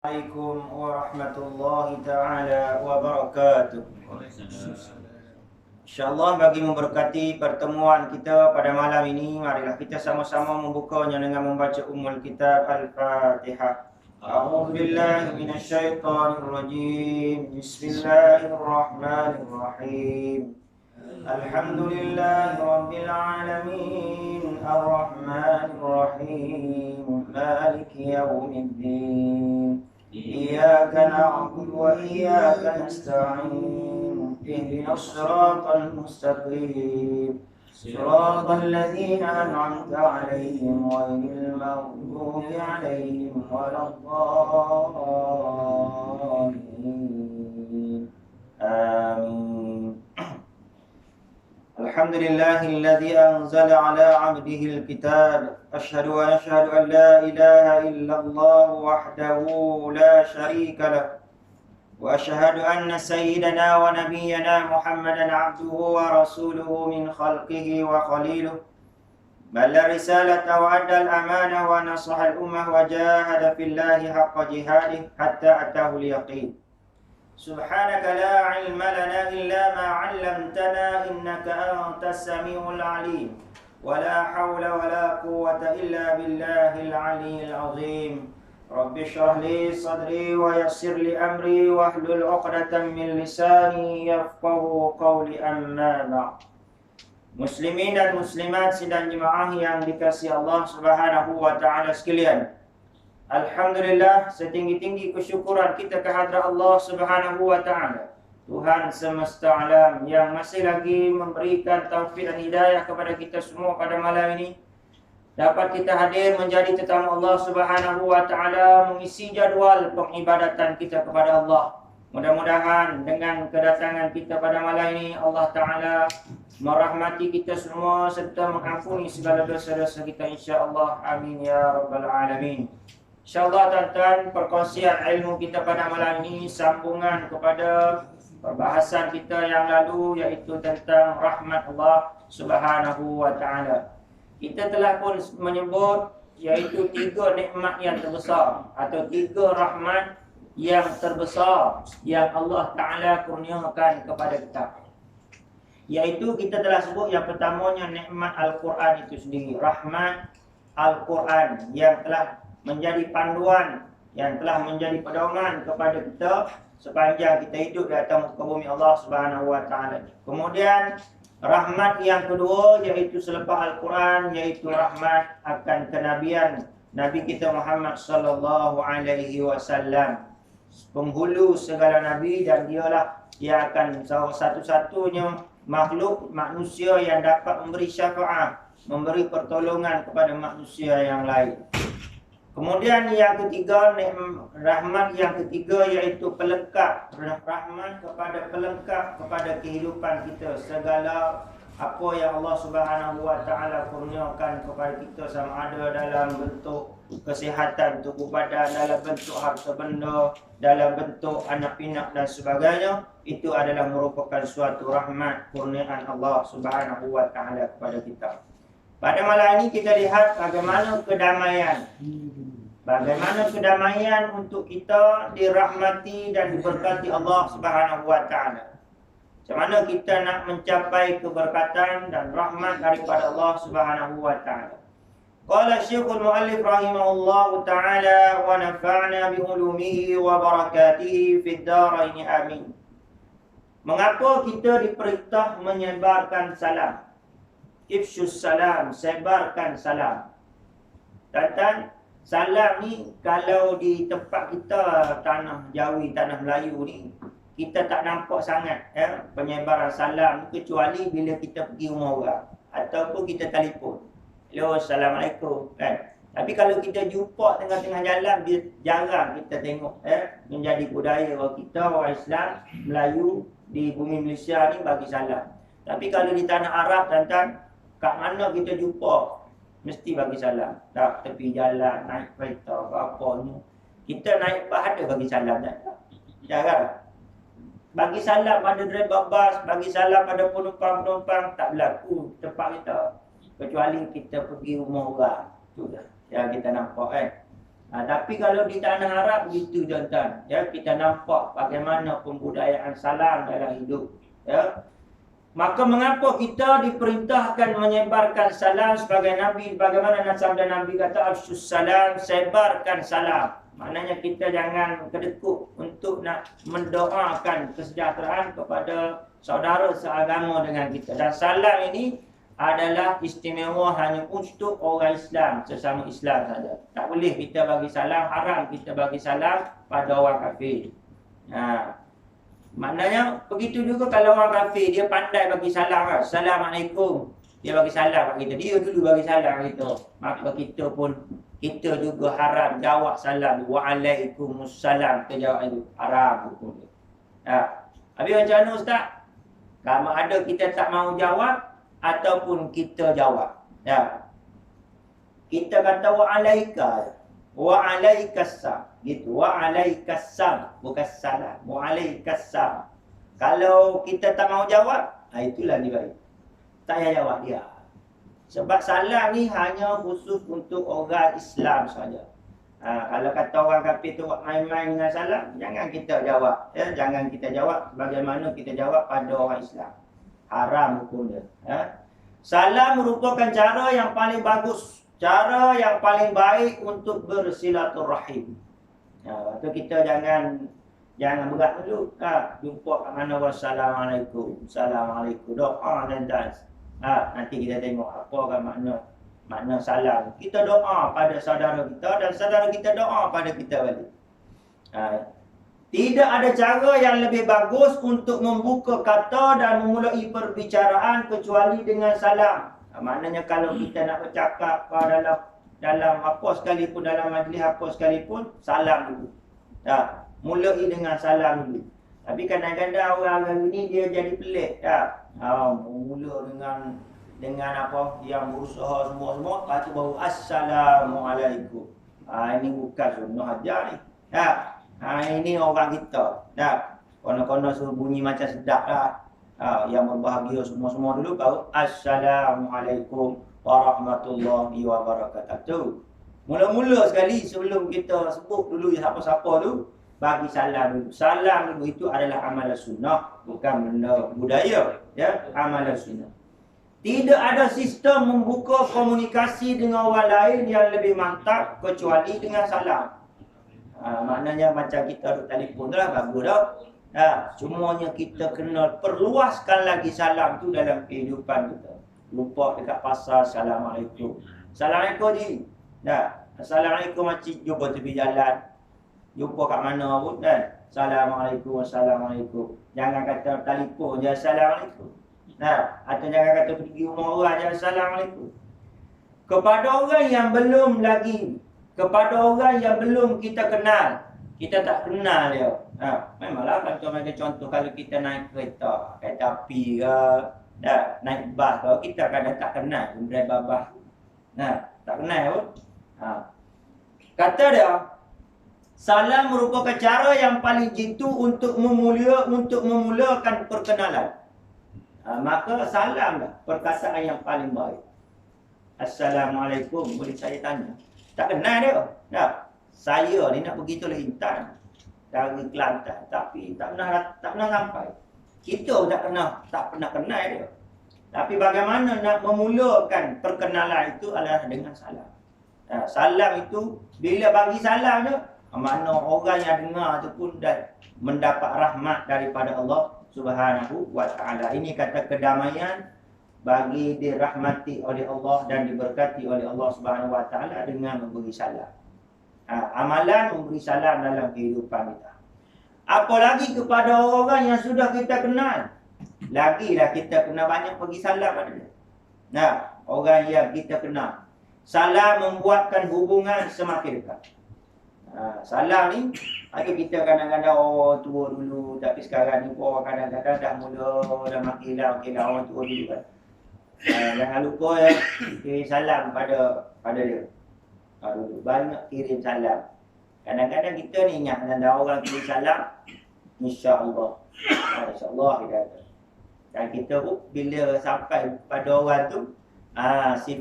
Assalamualaikum warahmatullahi ta'ala wabarakatuh. InsyaAllah bagi memberkati pertemuan kita pada malam ini, marilah kita sama-sama membukanya dengan membaca Ummul Kitab Al-Fatihah. A'udzu billahi minasyaitonir rajim. Bismillahirrahmanirrahim. Alhamdulillahi rabbil alamin. Ar-Rahmanir Rahim. Maliki yaumiddin. إياك نعبد وإياك نستعين اهدنا الصراط المستقيم صراط الذين أنعمت عليهم غير المغضوب عليهم ولا الضالين آمين. الحمد لله الذي أنزل على عبده الكتاب أشهد أن لا إله إلا الله وحده لا شريك له وأشهد أن سيدنا ونبينا محمدا عبده ورسوله من خلقه وخليله بلغ الرسالة وأدى الأمانة ونصح الأمة وجاهد في الله حق جهاده حتى أتاه اليقين. سبحانك لا علم لنا إلا ما علمتنا إنك أنت السميع العليم ولا حول ولا قوة إلا بالله العلي العظيم. رب اشرح لي صدري ويسر لي أمري واحلل عقدة من لساني يفقهوا قولي أما بعد. Muslimin dan muslimat sidang jemaah yang dikasihi Allah Subhanahu wa taala sekalian. Alhamdulillah, setinggi-tinggi kesyukuran kita kehadrat Allah Subhanahu wa taala, Tuhan semesta alam yang masih lagi memberikan taufik dan hidayah kepada kita semua pada malam ini. Dapat kita hadir menjadi tetamu Allah Subhanahu wa taala, mengisi jadual pengibadatan kita kepada Allah. Mudah-mudahan dengan kedatangan kita pada malam ini, Allah taala merahmati kita semua serta mengampuni segala dosa-dosa kita, insya-Allah. Amin ya rabbal alamin. InsyaAllah tuan-tuan, perkongsian ilmu kita pada malam ini sambungan kepada perbahasan kita yang lalu, iaitu tentang rahmat Allah Subhanahu wa ta'ala. Kita telah pun menyebut iaitu 3 nikmat yang terbesar atau 3 rahmat yang terbesar yang Allah Ta'ala kurniakan kepada kita. Iaitu kita telah sebut yang pertamanya nikmat Al-Quran itu sendiri. Rahmat Al-Quran yang telah menjadi panduan, yang telah menjadi pedoman kepada kita sepanjang kita hidup di atas muka bumi Allah Subhanahu wa taala. Kemudian rahmat yang kedua iaitu selepas Al-Quran, iaitu rahmat akan kenabian Nabi kita Muhammad sallallahu alaihi wasallam, penghulu segala nabi, dan dialah yang akan satu-satunya makhluk manusia yang dapat memberi syafaat, memberi pertolongan kepada manusia yang lain. Kemudian yang ketiga, rahmat yang ketiga iaitu pelengkap, rahmat kepada pelengkap kepada kehidupan kita. Segala apa yang Allah Subhanahu wa taala kurniakan kepada kita, sama ada dalam bentuk kesihatan tubuh badan, dalam bentuk harta benda, dalam bentuk anak pinak dan sebagainya, itu adalah merupakan suatu rahmat kurniaan Allah Subhanahu wa taala kepada kita. Pada malam ini kita lihat bagaimana kedamaian. Bagaimana kedamaian untuk kita dirahmati dan diberkati Allah Subhanahu wa taala. Macam mana kita nak mencapai keberkatan dan rahmat daripada Allah Subhanahu wa taala. Qala Syekhul Muallif rahimahullahu taala wa nafa'na bi ulumihi wa barakatihi fid dharain amin. Mengapa kita diperintah menyebarkan salam? Ifshus salam, sebarkan salam. Dan salam ni kalau di tempat kita tanah Jawi, tanah Melayu ni, kita tak nampak sangat penyebaran salam kecuali bila kita pergi rumah orang ataupun kita telefon. Hello, assalamualaikum kan. Tapi kalau kita jumpa tengah-tengah jalan, dia jarang kita tengok menjadi budaya orang kita, orang Islam Melayu di bumi Malaysia ni bagi salam. Tapi kalau di tanah Arab, tuan-tuan, kat mana kita jumpa mesti bagi salam. Tak tepi jalan, naik kereta apa ni, kita naik bas ada bagi salam tak? Jarang. Bagi salam pada driver bas, bagi salam pada penumpang-penumpang, tak berlaku tempat kita. Kecuali kita pergi rumah orang. Tu dah yang kita nampak Tapi kalau di tanah Arab begitu tuan-tuan. Ya, kita nampak bagaimana pembudayaan salam dalam hidup. Ya. Maka mengapa kita diperintahkan menyebarkan salam sebagai Nabi? Bagaimana sabda Nabi kata, Afshus salam, sebarkan salam. Maknanya kita jangan kedekut untuk nak mendoakan kesejahteraan kepada saudara seagama dengan kita. Dan salam ini adalah istimewa hanya untuk orang Islam, sesama Islam saja. Tak boleh kita bagi salam, haram kita bagi salam pada orang kafir. Maknanya begitu juga kalau orang kafir, dia pandai bagi salam. Assalamualaikum. Dia bagi salam kat kita. Dia dulu bagi salam kat kita. Maka kita pun, kita juga haram jawab salam. Waalaikumsalam. Kita jawab itu. Haram hukum dia. Habis macam mana Ustaz? Kalau ada kita tak mau jawab, ataupun kita jawab. Kita kata wa'alaika. Wa'alaikassam. Gitu. Wa'alaikassam. Bukan salam. Wa'alaikassam. Kalau kita tak mau jawab, itulah dia baik. Tak payah jawab dia. Sebab salam ni hanya khusus untuk orang Islam saja. Kalau kata orang kafir tu buat main-main dengan salam, jangan kita jawab. Jangan kita jawab bagaimana kita jawab pada orang Islam. Haram hukum dia. Salam merupakan cara yang paling bagus, cara yang paling baik untuk bersilaturahim. Waktu kita jangan berat dulu. Jumpa kat mana, wassalamualaikum, assalamualaikum, doa dan dance. Nanti kita tengok apa kan makna salam. Kita doa pada saudara kita dan saudara kita doa pada kita balik. Tidak ada cara yang lebih bagus untuk membuka kata dan memulai perbicaraan kecuali dengan salam. Maknanya kalau kita nak bercakap dalam apa sekalipun, dalam majlis apa sekalipun, salam dulu. Mulai dengan salam dulu. Tapi kadang-kadang orang ini dia jadi pelik. Mula dengan apa yang berusaha semua-semua, lepas tu baru assalamualaikum. Ini bukan sunnah ajar ni. Ini orang kita. Kono-kono suruh bunyi macam sedap lah. Yang berbahagia semua-semua dulu baru assalamualaikum warahmatullahi wabarakatuh. Mula-mula sekali sebelum kita sebut dulu siapa-siapa tu, bagi salam dulu. Salam dulu, itu adalah amalan sunnah, bukan benda budaya. Amalan sunnah. Tidak ada sistem membuka komunikasi dengan orang lain yang lebih mantap kecuali dengan salam. Maknanya macam kita duduk telefon tu lah, bagus dah. Semuanya kita kena perluaskan lagi salam tu dalam kehidupan kita. Lupa dekat pasar, assalamualaikum. Assalamualaikum ji. Assalamualaikum makcik, jumpa tepi jalan. Jumpa kat mana pun kan. Assalamualaikum, assalamualaikum. Jangan kata telefon je assalamualaikum. Atau jangan kata pergi rumah orang je assalamualaikum. Kepada orang yang belum kita kenal, kita tak kenal dia. Memanglah contoh kalau kita naik kereta api ke, naik bas ke, kita kadang tak kenal driver bas. Tak kenal pun. Kata dia, salam merupakan cara yang paling jitu untuk memulakan perkenalan. Maka salamlah perkataan yang paling baik. Assalamualaikum, boleh saya tanya? Tak kenal dia. Saya ni nak pergi Toleh Intan dari Kelantan, tapi tak pernah sampai. Kita tak pernah kenal dia. Tapi bagaimana nak memulakan perkenalan itu adalah dengan salam. Salam itu bila bagi salam tu, makna orang yang dengar tu pun dah mendapat rahmat daripada Allah Subhanahu wa ta'ala. Ini kata kedamaian bagi dirahmati oleh Allah dan diberkati oleh Allah Subhanahu wa ta'ala dengan memberi salam. Amalan memberi salam dalam kehidupan kita. Apalagi kepada orang yang sudah kita kenal. Lagilah kita kena banyak bagi salam pada dia. Orang yang kita kenal. Salam membuatkan hubungan semakin dekat. Salam ni, kita kadang-kadang orang tua dulu, tapi sekarang ni orang kadang-kadang dah makin lah orang tua dulu kan. Jangan lupa kirim salam pada dia. Dulu banyak kirim salam. Kadang-kadang kita ni ingat ada orang kirim salam, insya-Allah. Insya-Allah kita. Dan kita pun bila sampai pada orang tu, si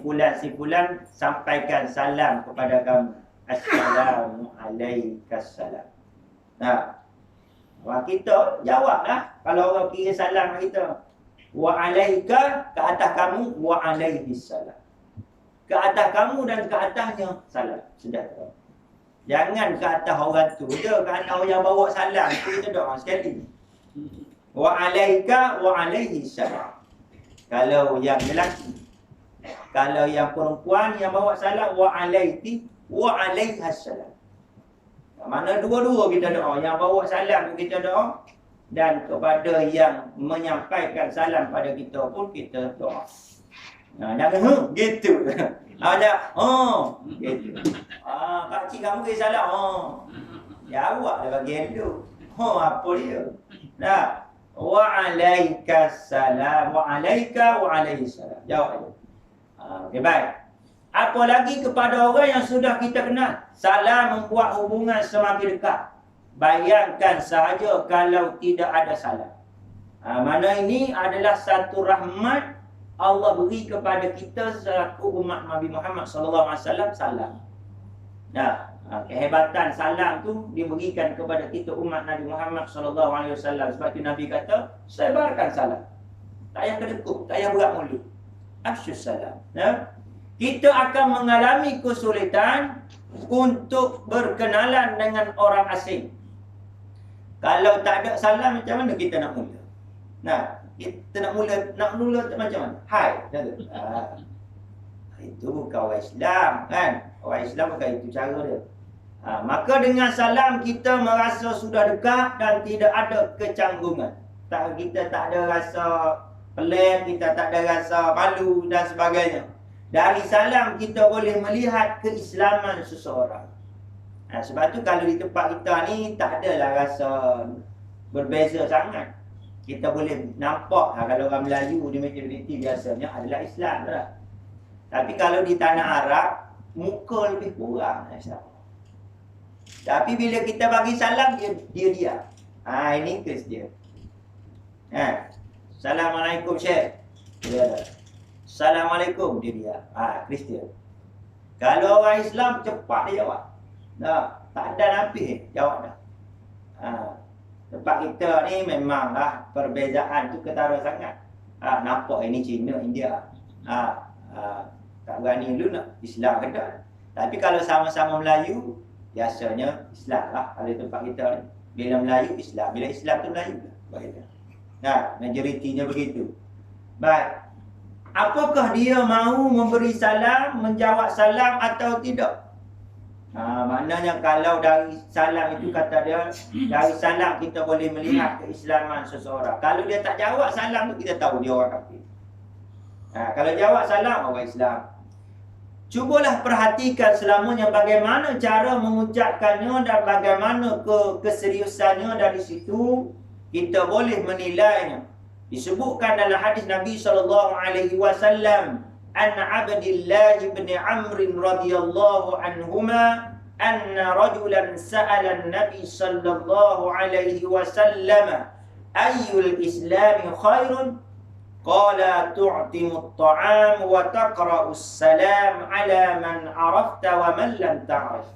fulan sampaikan salam kepada kamu. Assalamu alaikas salam. Nah, kita jawablah kalau orang kira salam kita. Wa alaika, ke atas kamu, wa alaihis salam. Ke atas kamu dan ke atasnya salam. Sudah. Jangan ke atas orang tu je, ke atas orang yang bawa salam tu je doa sekali. Wa alaika wa alaihis salam. Kalau yang lelaki, kalau yang perempuan yang bawa salam, wa alaiki wa alaihas salam. Mana dua-dua kita doa, yang bawa salam kita doa, dan kepada yang menyampaikan salam pada kita pun kita doa. Jangan gitu. Ada gitu. Pakcik kamu ke salam. Jawab dah bagi elok. Apa dia? Nah, wa alaikas salam, wa alaika wa alaihis salam. Jawab. Okey, baik. Apa lagi kepada orang yang sudah kita kenal? Salam membuat hubungan semakin dekat. Bayangkan sahaja kalau tidak ada salam. Mana ini adalah satu rahmat Allah beri kepada kita selaku umat Nabi Muhammad SAW, salam. Nah, kehebatan salam tu diberikan kepada kita umat Nabi Muhammad SAW. Sebab itu Nabi kata, sebarkan salam. Tak payah kedekut, tak payah berat mulut. Afsyus salam. Kita akan mengalami kesulitan untuk berkenalan dengan orang asing. Kalau tak ada salam, macam mana kita nak mula? Nah, kita nak mula macam mana? Hai, itu bukan orang Islam, kan? Orang Islam bukan itu cara dia. Maka dengan salam kita merasa sudah dekat dan tidak ada kecanggungan. Kita tak ada rasa pelik, kita tak ada rasa malu dan sebagainya. Dari salam kita boleh melihat keislaman seseorang. Sebab tu kalau di tempat kita ni tak adalah rasa berbeza sangat. Kita boleh nampak kalau orang Melayu di majoriti biasanya adalah Islam lah. Tapi kalau di tanah Arab, muka lebih kurang Islam. Tapi bila kita bagi salam, dia. Ini Kristian. Assalamualaikum Syekh. Dia ada. Assalamualaikum, dia. Kristian. Kalau orang Islam, cepat dia jawab. Tak ada nampih jawab dah. Tempat kita ni memanglah perbezaan tu ketara sangat. Nampak ini Cina, India. Tak berani dulu nak Islam kata. Tapi kalau sama-sama Melayu, biasanya Islam lah. Kalau tempat kita ni, bila Melayu Islam, bila Islam tu Melayu lah. Majoritinya begitu. Baik. Apakah dia mahu memberi salam, menjawab salam atau tidak? Maknanya kalau dari salam itu kata dia, dari salam kita boleh melihat keislaman seseorang. Kalau dia tak jawab salam tu, kita tahu dia orang kafir. Kalau jawab salam, orang Islam. Cubalah perhatikan selamanya bagaimana cara mengucapkannya dan bagaimana keseriusannya. Dari situ kita boleh menilainya. Disebutkan dalam hadis Nabi SAW, an Abdillah bin Amr radhiyallahu anhuma anna rajulan sa'ala an-nabi sallallahu alaihi wasallam ayyul islami khairun qala tu'timu at-ta'am wa taqra'u as-salam ala man arafta wa man lam ta'rif.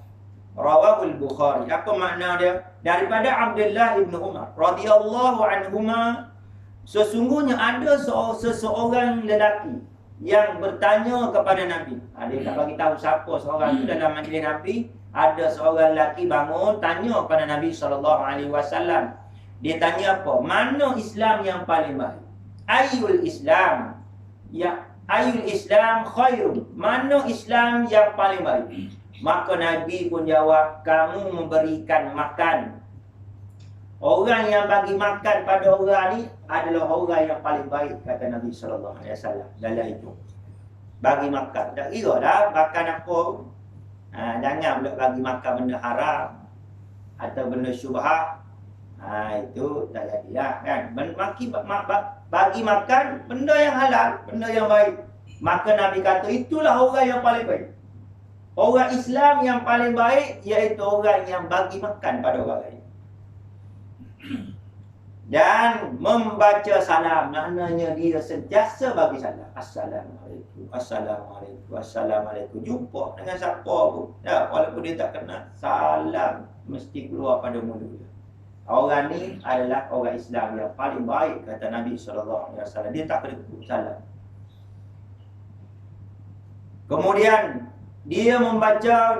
Rawahu al-Bukhari. Apa makna dia? Daripada Abdullah bin Umar radhiyallahu anhuma, sesungguhnya ada seseorang lelaki yang bertanya kepada Nabi. Dia tak bagi tahu siapa seorang itu dalam majlis Nabi. Ada seorang lelaki bangun tanya kepada Nabi SAW. Dia tanya apa? Mana Islam yang paling baik? Ayul Islam? Ayul Islam khairun? Mana Islam yang paling baik? Maka Nabi pun jawab, kamu memberikan makan. Orang yang bagi makan pada orang ni adalah orang yang paling baik, kata Nabi SAW dalam itu. Bagi makan. Tak kira dah makan apa. Jangan pula bagi makan benda haram atau benda syubhat. Itu tak jadilah kan. Bagi makan benda yang halal, benda yang baik. Maka Nabi kata itulah orang yang paling baik. Orang Islam yang paling baik iaitu orang yang bagi makan pada orang lain. dan membaca salam. Maknanya dia sentiasa bagi salam. Assalamualaikum, assalamualaikum, assalamualaikum. Jumpa dengan siapa pun, ya, walaupun dia tak kenal, salam mesti keluar pada mulut dia. Orang ni adalah orang Islam yang paling baik, kata Nabi SAW. Dia tak kena salam. Kemudian dia membaca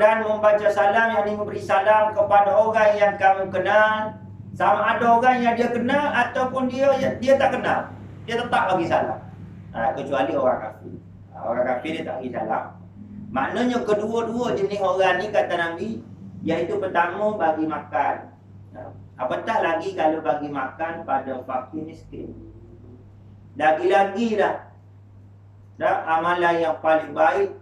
salam, yang ini memberi salam kepada orang yang kamu kenal. Sama ada orang yang dia kenal ataupun dia tak kenal, dia tetap bagi salam. Kecuali orang kafir. Orang kafir dia tak bagi salam. Maknanya kedua-dua jenis orang ni, kata Nabi, iaitu pertama bagi makan. Apatah lagi kalau bagi makan pada fakir miskin. Lagi-lagi dah amalan yang paling baik,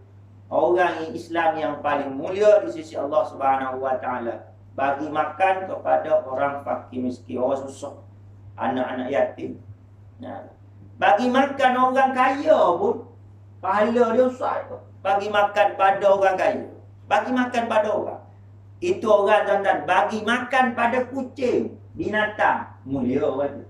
orang Islam yang paling mulia di sisi Allah Subhanahu Wa Taala, bagi makan kepada orang fakir miskin, orang susah, anak-anak yatim. Bagi makan orang kaya pun pahala dia besar tu. Bagi makan pada orang kaya, bagi makan pada orang, itu orang tuan-tuan, bagi makan pada kucing, binatang, mulia orang tu.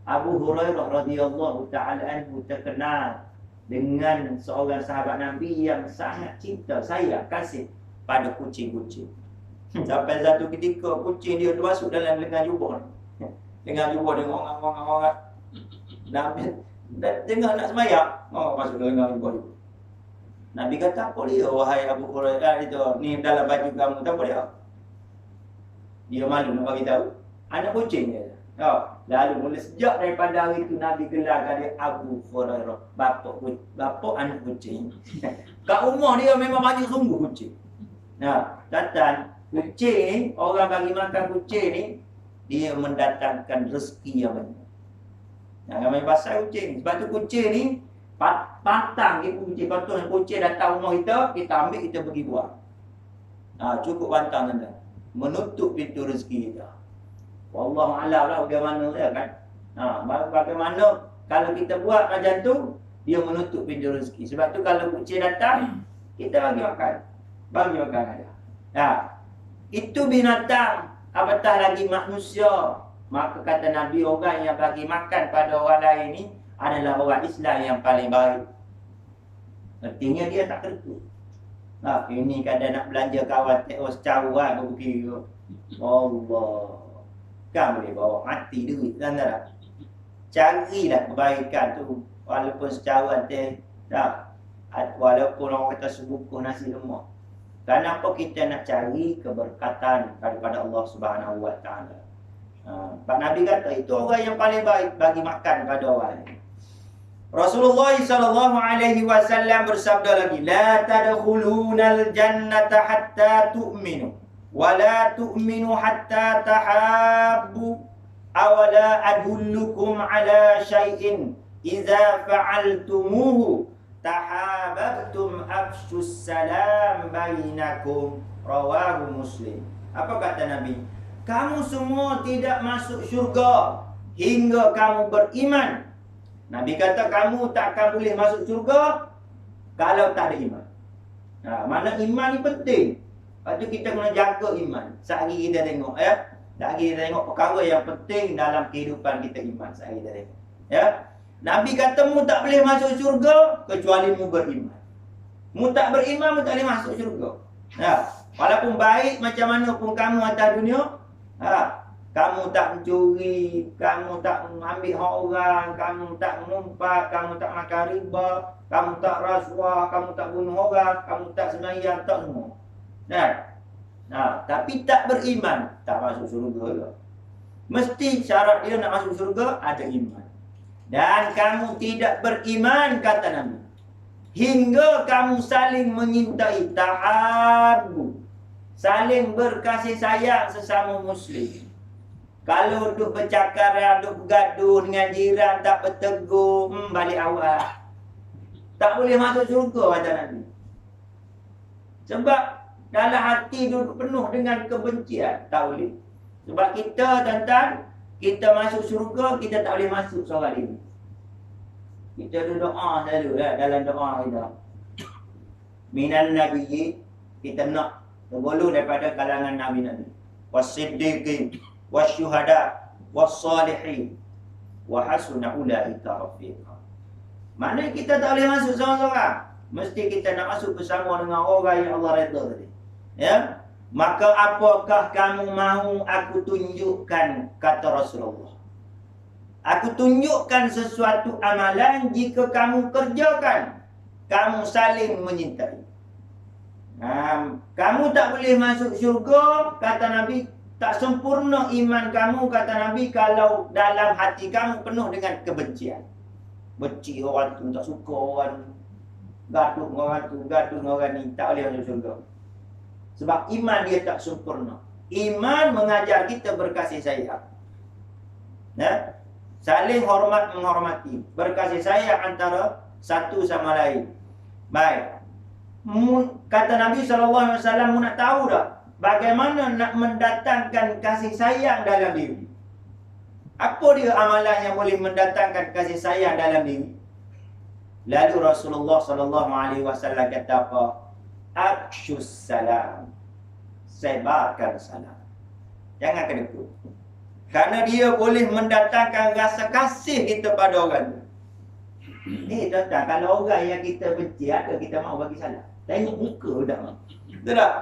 Abu Hurairah radhiyallahu ta'ala anhu terkenal dengan seorang sahabat Nabi yang sangat cinta, sayang, kasih pada kucing-kucing. Sampai satu ketika kucing dia masuk dalam lengan jubah. Lengan jubah dia ngorang-ngorang. Nabi tengah nak sembahyang, masuk dalam lengan jubah dia. Nabi kata, apa dia wahai Abu Hurairah itu? Ni dalam baju kamu, tak apa dia? Dia malu nak bagi tahu. Anak kucing dia. Lalu mula sejak daripada hari itu Nabi gelarkan dia Abu Hurairah, bapa anak kucing. Kat rumah dia memang banyak sungguh kucing. Datang kucing, orang bagi makan kucing ni, dia mendatangkan rezeki yang banyak. Ramai pasal kucing. Sebab tu kucing ni pantang dia kucing. Contohnya kucing datang rumah kita ambil, kita pergi buang. Cukup pantang anda. Menutup pintu rezeki kita. Wallahu a'lam lah bagaimana dia kan. Bagaimana kalau kita buat macam tu, dia menutup pintu rezeki. Sebab tu kalau kucing datang, kita bagi makan. Bagi makan ada. Itu binatang, apatah lagi manusia. Maka kata Nabi, orang yang bagi makan pada orang lain ni adalah orang Islam yang paling baik. Artinya dia tak kertu. Ini kadang nak belanja kawan secawan berkira. Allah, kan boleh bawa mati duit kan tak? Carilah kebaikan tu, walaupun secawan walaupun orang kata sebukuh nasi lemak. Kenapa kita nak cari keberkatan daripada Allah Subhanahu Wa Taala? Pak Nabi kata itu orang yang paling baik bagi makan pada orang lain. Rasulullah sallallahu alaihi wasallam bersabda lagi, la tadkhulunal jannata hatta tu'minu wa la tu'minu hatta tahabbu awala adullukum ala syai'in idza fa'altumuhu tahabbtum afshus salam bainakum, rawahu Muslim. Apa kata Nabi? Kamu semua tidak masuk syurga hingga kamu beriman. Nabi kata kamu tak akan boleh masuk syurga kalau tak ada iman. Mana iman ni penting. Lepas tu kita kena jaga iman. Sehari kita tengok Sehari kita tengok perkara yang penting dalam kehidupan kita, iman. Sehari kita tengok Nabi kata mu tak boleh masuk syurga kecuali mu beriman. Mu tak beriman, mu tak boleh masuk syurga. Walaupun baik macam mana pun kamu atas dunia, kamu tak mencuri, kamu tak ambil hak orang, kamu tak mengumpat, kamu tak makan riba, kamu tak rasuah, kamu tak bunuh orang, kamu tak sembahyang, tak semua. Tapi tak beriman, tak masuk syurga. Mesti syarat dia nak masuk syurga ada iman. Dan kamu tidak beriman, kata Nabi, hingga kamu saling menyintai, tahabbu, saling berkasih sayang sesama muslim. Kalau duk bercakap, duk bergaduh dengan jiran, tak bertegur, balik awal, tak boleh masuk syurga, kata Nabi. Sebab dalam hati duduk penuh dengan kebencian, tak boleh. Sebab kita, tuan-tuan, kita masuk syurga, kita tak boleh masuk seorang ini. Kita doa selalu dalam doa kita. Minan nabiyyi, kita nak berbulu daripada kalangan nabi-nabi. Wasiddiqin, wasyuhada wassalihin wa hasuna ulaika rafiqa. Maknanya kita tak boleh masuk seorang-seorang. Mesti kita nak masuk bersama dengan orang yang Allah redha tadi. Ya? Maka apakah kamu mahu aku tunjukkan, kata Rasulullah. Aku tunjukkan sesuatu amalan jika kamu kerjakan, kamu saling menyintai. Kamu tak boleh masuk syurga, kata Nabi, tak sempurna iman kamu, kata Nabi, kalau dalam hati kamu penuh dengan kebencian. Benci orang tu, tak suka orang, gaduh orang tu, gaduh orang ni, tak boleh masuk syurga. Sebab iman dia tak sempurna. Iman mengajar kita berkasih sayang. Ya? Saling hormat menghormati, berkasih sayang antara satu sama lain. Baik. Kata Nabi SAW, mu nak tahu tak bagaimana nak mendatangkan kasih sayang dalam diri? Apa dia amalan yang boleh mendatangkan kasih sayang dalam diri? Lalu Rasulullah SAW kata apa? Afshus salam. Sebarkan salam. Jangan kedekut. Karena dia boleh mendatangkan rasa kasih kita pada orang tu. Tuan-tuan, kalau orang yang kita benci, ada kita mahu bagi salam? Tengok muka dah. Betul tak?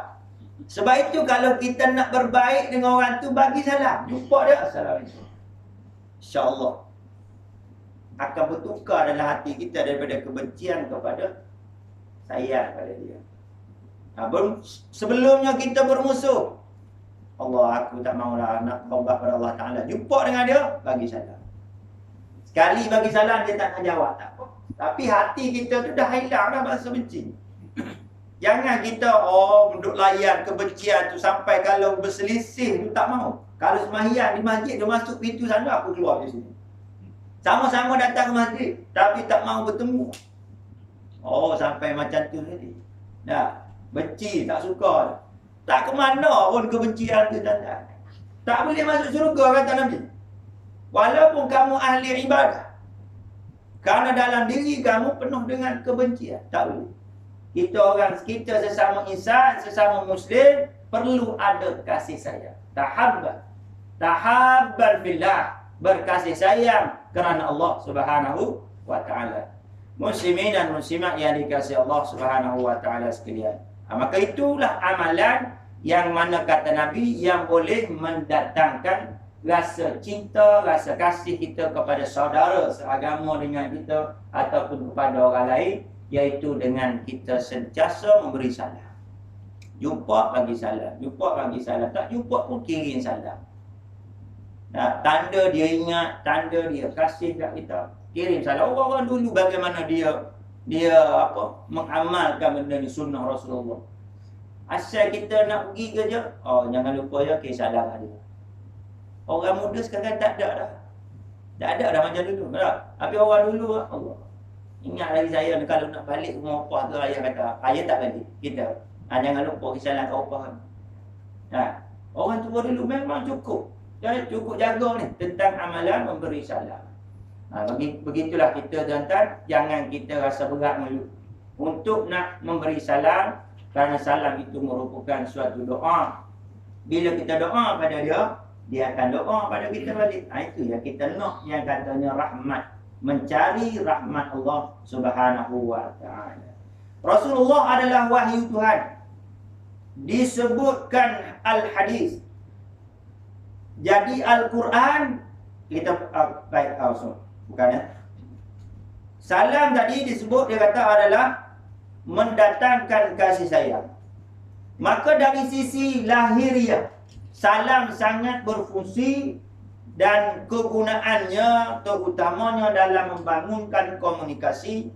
Sebab itu kalau kita nak berbaik dengan orang tu, bagi salam. Jumpa dia, assalamualaikum. InsyaAllah akan bertukar dalam hati kita daripada kebencian kepada sayang pada dia. Sebelumnya kita bermusuh, Allah, aku tak maulah nak taubat pada Allah Ta'ala. Jumpa dengan dia, bagi salam. Sekali bagi salam, dia tak nak jawab, tak apa. Tapi hati kita tu dah hilang dah rasa benci. Jangan kita duduk layan kebencian tu sampai kalau berselisih tu tak mau. Kalau sembahyang di masjid, dia masuk pintu sana, aku keluar dari sini. Sama-sama datang ke masjid, tapi tak mau bertemu. Sampai macam tu tadi. Dah, benci, tak suka. Tak ke mana pun kebencian tu datang. Tak boleh masuk syurga, kata Nabi. Walaupun kamu ahli ibadah. Karena dalam diri kamu penuh dengan kebencian. Tak boleh. Kita sesama insan, sesama muslim, perlu ada kasih sayang. Tahabban fillah. Berkasih sayang kerana Allah Subhanahu wa ta'ala. Muslimin dan muslimat yang dikasihi Allah Subhanahu wa ta'ala sekalian. Maka itulah amalan yang mana kata Nabi yang boleh mendatangkan rasa cinta, rasa kasih kita kepada saudara seagama dengan kita ataupun kepada orang lain, iaitu dengan kita sentiasa memberi salam. Jumpa bagi salam, jumpa bagi salam, tak jumpa pun kirim salam. Tanda dia ingat, tanda dia kasih kat kita, kirim salam. Orang-orang dulu bagaimana dia mengamalkan benda ni, sunnah Rasulullah. Asal kita nak pergi kerja, jangan lupa ya kirim salam ada. Orang muda sekarang tak ada dah. Tak ada dah macam dulu. Tapi orang dulu, Allah. Ingat lagi saya kalau nak balik rumah opah tu, ayah kata, ayah tak balik. Kita, jangan lupa kirim salam kat opah. Orang tua dulu memang cukup. Cukup jaga ni tentang amalan memberi salam. Begitulah kita tuan-tuan, jangan kita rasa berat dulu untuk nak memberi salam, kerana salam itu merupakan suatu doa. Bila kita doa pada dia, dia akan doa pada kita balik. Itu yang kita nak, yang katanya rahmat, mencari rahmat Allah Subhanahu wa ta'ala. Rasulullah adalah wahyu Tuhan. Disebutkan al-hadis. Jadi Al-Quran kita bukan ya. Salam tadi disebut, dia kata adalah mendatangkan kasih sayang. Maka dari sisi lahiriah, salam sangat berfungsi dan kegunaannya terutamanya dalam membangunkan komunikasi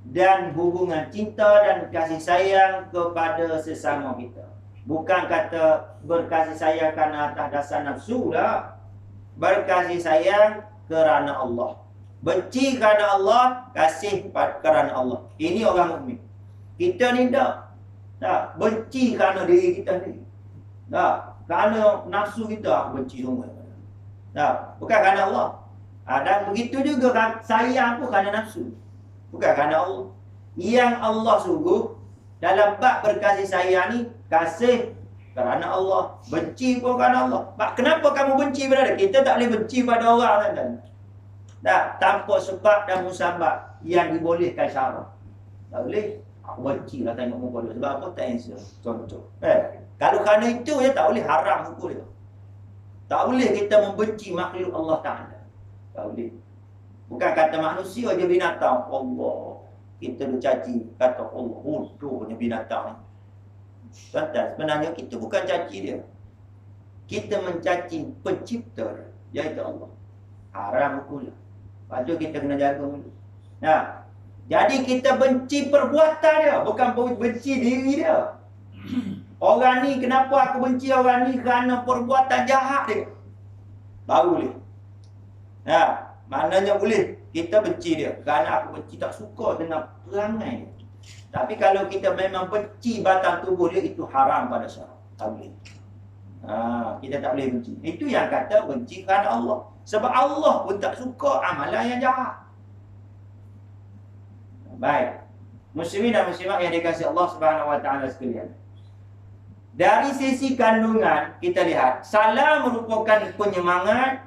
dan hubungan cinta dan kasih sayang kepada sesama kita. Bukan kata berkasih sayang kerana atas dasar nafsu lah. Berkasih sayang kerana Allah. Benci kerana Allah, kasih kerana Allah. Ini orang mukmin. Kita ni tak. Benci kerana diri kita ni. Kerana nafsu kita, aku benci semua. Bukan kerana Allah. Dan begitu juga sayang pun kerana nafsu. Bukan kerana Allah. Yang Allah suruh dalam bab berkasih sayang ni, kasih kerana Allah. Benci pun kerana Allah. Kenapa kamu benci berada? Kita tak boleh benci pada orang kan? Tak, tanpa sebab dan musabab yang dibolehkan syarak. Tak boleh. Aku benci lah tengok muka dia. Sebab apa? Tak answer. Contoh. Kalau kerana itu je tak boleh haram hukum dia. Tak boleh kita membenci makhluk Allah Ta'ala. Tak boleh. Bukan kata manusia je binatang. Allah. Kita bercaci. Kata Allah. Bodohnya binatang ni. Tuan-tuan, sebenarnya kita bukan caci dia. Kita mencaci pencipta dia, iaitu Allah. Haram hukum dia. Lepas tu kita kena jaga dulu. Nah, jadi kita benci perbuatan dia, bukan benci diri dia. Orang ni, kenapa aku benci orang ni? Kerana perbuatan jahat dia. Baru boleh. Nah, maknanya boleh kita benci dia. Kerana aku benci, tak suka dengan perangai dia. Tapi kalau kita memang benci batang tubuh dia, itu haram pada syarak. Tak boleh. Kita tak boleh benci. Itu yang kata benci kerana Allah. Sebab Allah pun tak suka amalan yang jahat. Baik. Muslimin dan muslimat yang dikasihi Allah Subhanahu wa taala sekalian. Dari sisi kandungan kita lihat, salam merupakan penyemangat,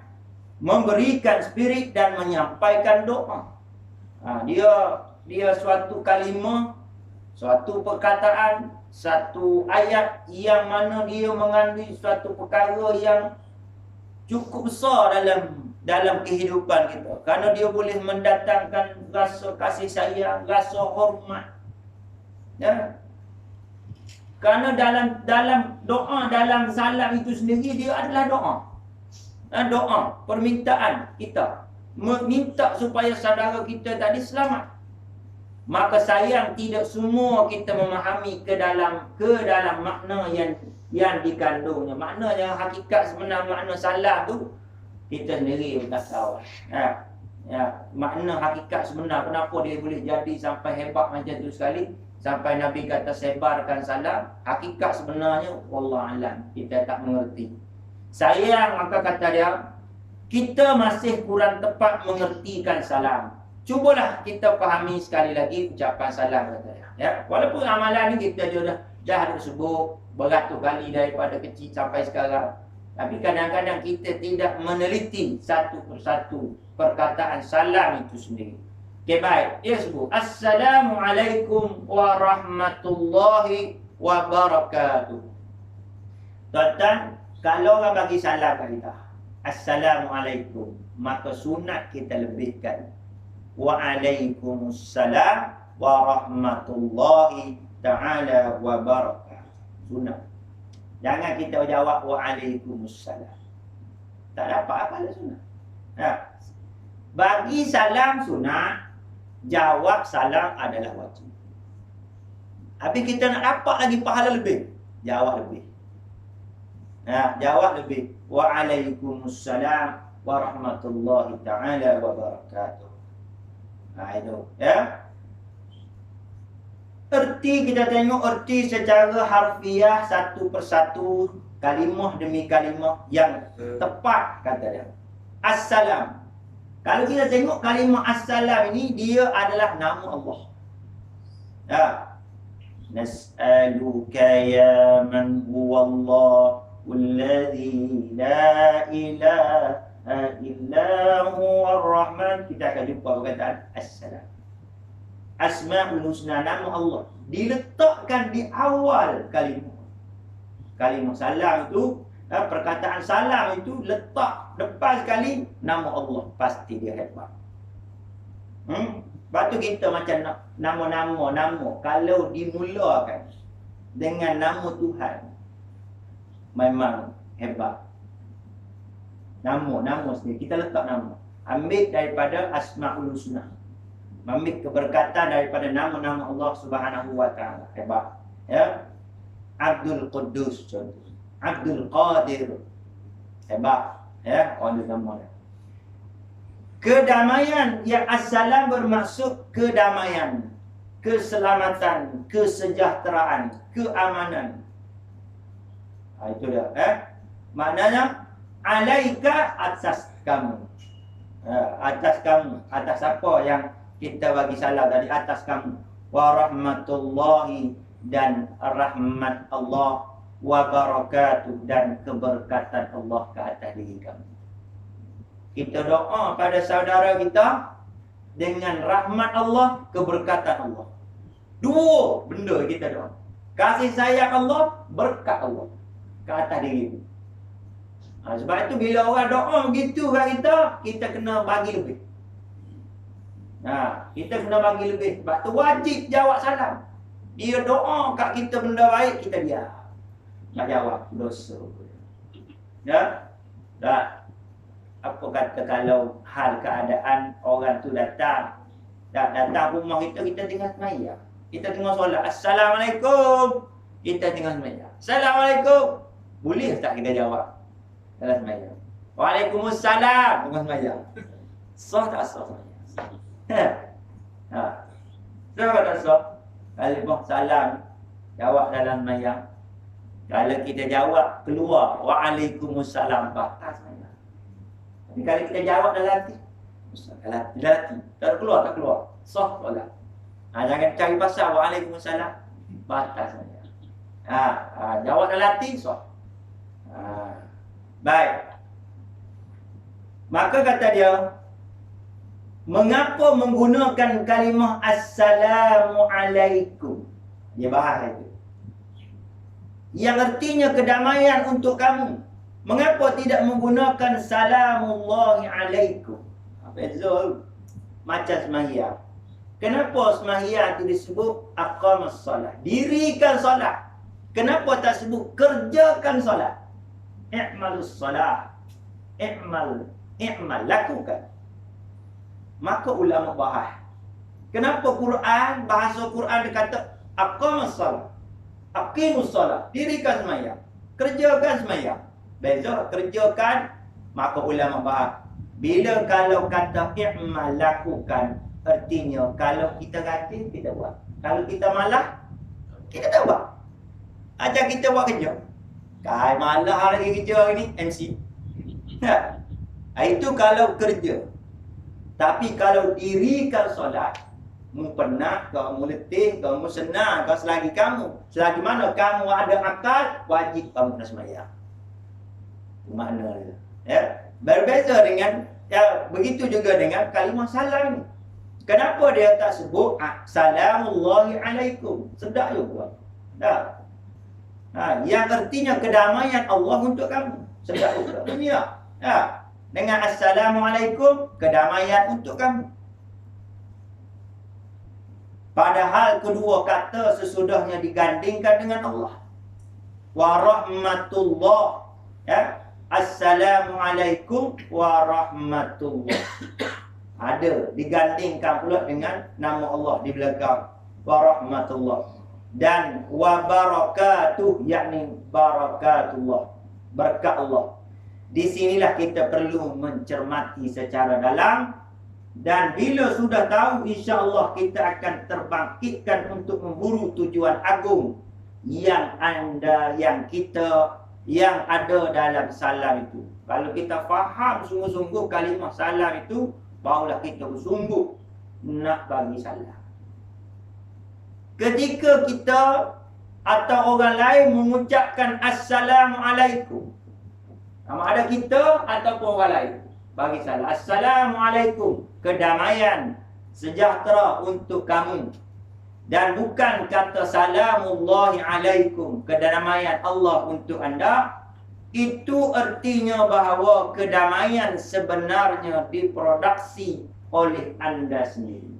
memberikan spirit dan menyampaikan doa. Dia suatu kalimah, suatu perkataan, satu ayat yang mana dia mengandung suatu perkara yang cukup besar dalam kehidupan kita. Kerana dia boleh mendatangkan rasa kasih sayang, rasa hormat. Ya. Kerana dalam doa, dalam salam itu sendiri, dia adalah doa. Doa, permintaan kita. Meminta supaya saudara kita tadi selamat. Maka sayang tidak semua kita memahami ke dalam makna yang dikandungnya. Maknanya hakikat sebenar makna salam tu kita sendiri pun tak tahu. Makna hakikat sebenar kenapa dia boleh jadi sampai hebat macam tu sekali, sampai Nabi kata sebarkan salam. Hakikat sebenarnya wallah alam, kita tak mengerti. Sayang, maka kata dia, kita masih kurang tepat mengertikan salam. Cubalah kita fahami sekali lagi ucapan salam kata dia. Ya, walaupun amalan ni kita dah sebut beratus kali daripada kecil sampai sekarang. Tapi kadang-kadang kita tidak meneliti satu persatu perkataan salam itu sendiri. Okey, baik. Dia sebut Assalamualaikum warahmatullahi wabarakatuh. Tuan-tuan, kalau orang bagi salam kat kita, Assalamualaikum, maka sunat kita lebihkan Waalaikumsalam warahmatullahi ta'ala wabarakatuh. Sunat. Jangan kita jawab Waalaikumsalam. Tak dapat apa lah sunat. Bagi salam sunat, jawab salam adalah wajib. Habis kita nak dapat lagi pahala lebih, jawab lebih. Jawab lebih. Waalaikumsalam warahmatullahi ta'ala wabarakatuh. Itu ya. Erti kita tengok erti secara harfiah satu persatu, kalimah demi kalimah yang tepat kata dia. Assalam. Kalau kita tengok kalimah assalam ini, dia adalah nama Allah. Nas'aluka ya man huwallahu alladhi la ilaha illa huwar rahman. Kita akan jumpa perkataan assalam. Asma'ul husna, nama Allah diletakkan di awal kalimah. Kalimah salam itu, perkataan salam itu letak depan sekali nama Allah. Pasti dia hebat. Lepas tu kita macam nama kalau dimulakan dengan nama Tuhan, memang hebat. Nama sendiri, kita letak nama. Ambil daripada Asma'ul Husna. Ambil keberkatan daripada nama-nama Allah Subhanahu wa ta'ala. Hebat. Ya. Abdul Quddus contoh. Abdul Qadir. Hebat. Ya, orang nama dia. Kedamaian, yang assalam bermaksud kedamaian, keselamatan, kesejahteraan, keamanan. Itu dia. Maknanya alaika, atas kamu. Atas kamu. Atas apa yang kita bagi salam tadi? Atas kamu. Wa rahmatullahi, dan rahmat Allah, wa barakatuh, dan keberkatan Allah ke atas diri kamu. Kita doa pada saudara kita dengan rahmat Allah, keberkatan Allah. Dua benda kita doa. Kasih sayang Allah, berkat Allah ke atas diri kita. Sebab itu bila orang doa begitu kat kita kena bagi lebih. Kita kena bagi lebih. Sebab tu wajib jawab salam. Dia doa kat kita benda baik, kita diam. Tak jawab, dosa. Ya? Tak. Apa kata kalau hal keadaan orang tu datang rumah kita tengah semayang. Kita tengah solat. Assalamualaikum. Kita tengah semayang. Assalamualaikum. Boleh tak kita jawab dalam semayang? Waalaikumsalam. Tengah semayang. Sah tak sah semayang? Sah tak sah? Waalaikumsalam. Jawab dalam semayang. Kalau kita jawab keluar Waalaikumsalam, batas semayang. Tapi kalau kita jawab dalam hati, dalam hati, tak keluar, sah solat. Jangan cari pasal Waalaikumsalam, batas saja. Jawab dalam hati, sah. Baik. Maka kata dia, mengapa menggunakan kalimah Assalamualaikum? Dia bahas itu. Yang artinya kedamaian untuk kamu. Mengapa tidak menggunakan Salamullahi alaikum? Beza macam sembahyang. Kenapa sembahyang itu disebut aqamas salat? Dirikan salat. Kenapa tak sebut kerjakan salat? I'malus salat. I'mal, lakukan. Maka ulama bahas. Kenapa Quran, bahasa Quran dia kata aqamas salat. Aqimus salat. Dirikan sembahyang. Kerjakan sembahyang. Beza kerjakan, maka ulama bahas. Bila kalau kata i'mal, lakukan, artinya kalau kita rajin, kita buat. Kalau kita malas, kita tak buat. Ajak kita buat kerja. Kai malas lagi kerja hari ni, MC. Itu kalau kerja. Tapi kalau dirikan solat, mu penat ke, mu letih ke, mu senang ke, selagi mana kamu ada akal, wajib kamu nak sembahyang. Makna dia. Ya, berbeza dengan begitu juga dengan kalimah salam ni. Kenapa dia tak sebut Assalamullahi alaikum? Sedap juga. Dah. Yang artinya kedamaian Allah untuk kamu. Sedap juga. Dunia. Dengan Assalamualaikum, kedamaian untuk kamu. Padahal kedua kata sesudahnya digandingkan dengan Allah. Wa rahmatullah. Ya. Assalamualaikum warahmatullah. Ada digandingkan pula dengan nama Allah di belakang warahmatullah. Dan wa barakatuh, yakni barakatullah, berkat Allah. Di sinilah kita perlu mencermati secara dalam, dan bila sudah tahu, insya-Allah kita akan terbangkitkan untuk memburu tujuan agung yang ada dalam salam itu. Kalau kita faham sungguh-sungguh kalimah salam itu, barulah kita bersungguh nak bagi salam. Ketika kita atau orang lain mengucapkan Assalamualaikum, sama ada kita ataupun orang lain bagi salam. Assalamualaikum, kedamaian, sejahtera untuk kamu. Dan bukan kata salamullahi alaikum, kedamaian Allah untuk anda. Itu artinya bahawa kedamaian sebenarnya diproduksi oleh anda sendiri.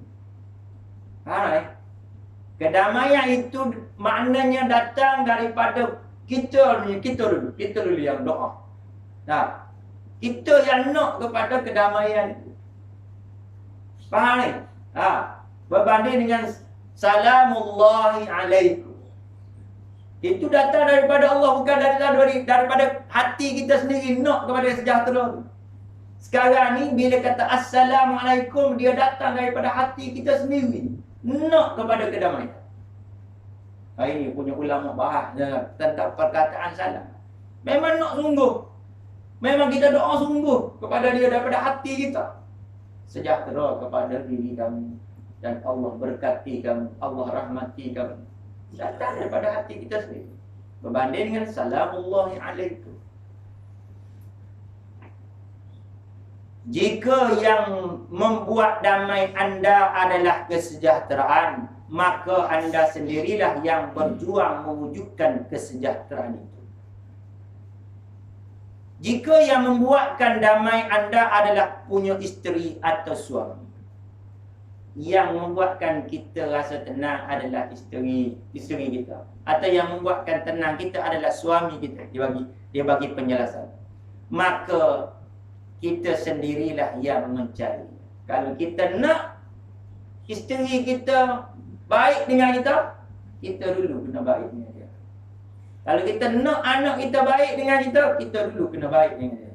Kedamaian itu maknanya datang daripada kita dulu yang doa. Kita yang nak kepada kedamaian itu. Faham ni? Berbanding dengan Salamullahi alaikum. Itu datang daripada Allah, bukan daripada hati kita sendiri nak kepada sejahtera. Sekarang ni bila kata Assalamualaikum, dia datang daripada hati kita sendiri nak kepada kedamaian. Ini punya ulama bahas tentang perkataan salam. Memang nak sungguh. Memang kita doa sungguh kepada dia daripada hati kita. Sejahtera kepada diri kami. Dan Allah berkati kamu, Allah rahmati kamu. Datang daripada hati kita sendiri. berbanding dengan salamullahi alaikum. Jika yang membuat damai anda adalah kesejahteraan, maka anda sendirilah yang berjuang mewujudkan kesejahteraan itu. Jika yang membuatkan damai anda adalah punya isteri atau suami, yang membuatkan kita rasa tenang adalah isteri kita, atau yang membuatkan tenang kita adalah suami kita, dia bagi penjelasan, maka kita sendirilah yang mencari. Kalau kita nak isteri kita baik dengan kita, kita dulu kena baik dengan dia. Kalau kita nak anak kita baik dengan kita dulu kena baik dengan dia.